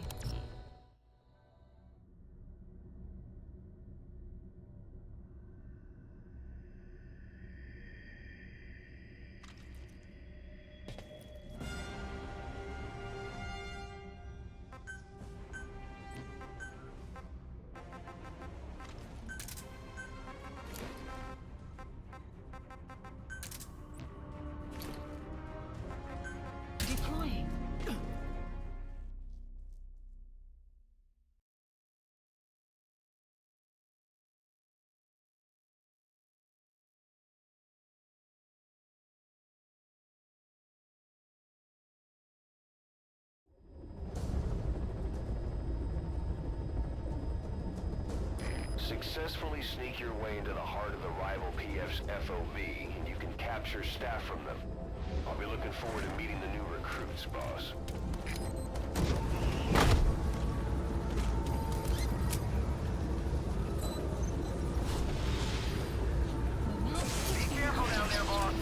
Deploying. Successfully sneak your way into the heart of the rival PF's FOB, and you can capture staff from them. I'll be looking forward to meeting the new recruits, boss. Be careful down there, boss.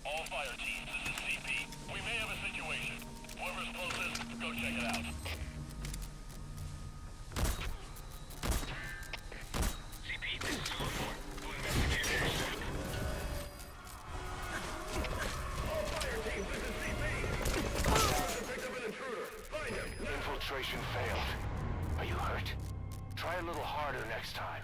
All fire teams, this is CP. We may have a situation. Whoever's closest, go check it out. CP, this is Silvermore. We'll investigate very soon. All fire teams, this is CP. Picked up an intruder. Find him. Infiltration failed. Are you hurt? Try a little harder next time.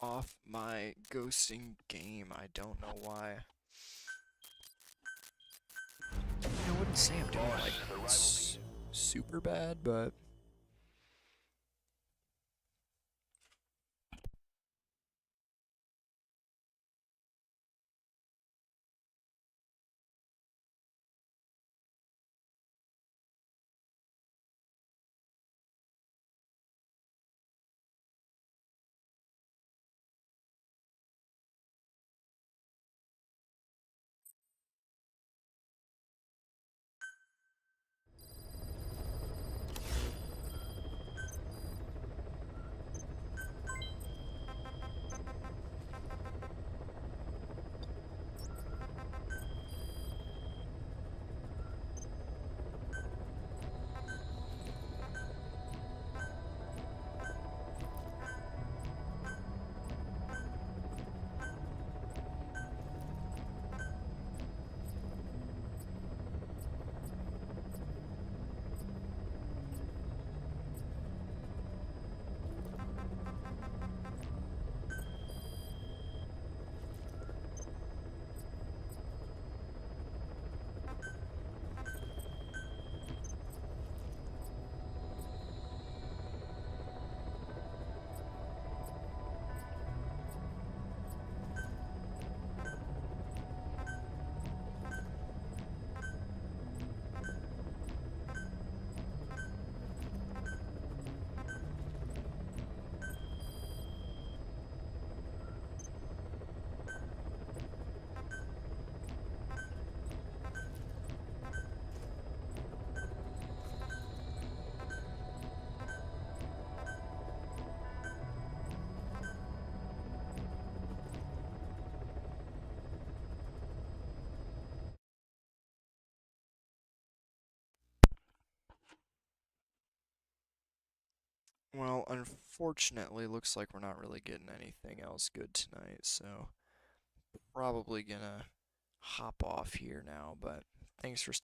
Off my ghosting game. I don't know why. I wouldn't say I'm doing Boss, like the rival s- super bad, but well, unfortunately, looks like we're not really getting anything else good tonight, so probably gonna hop off here now, but thanks for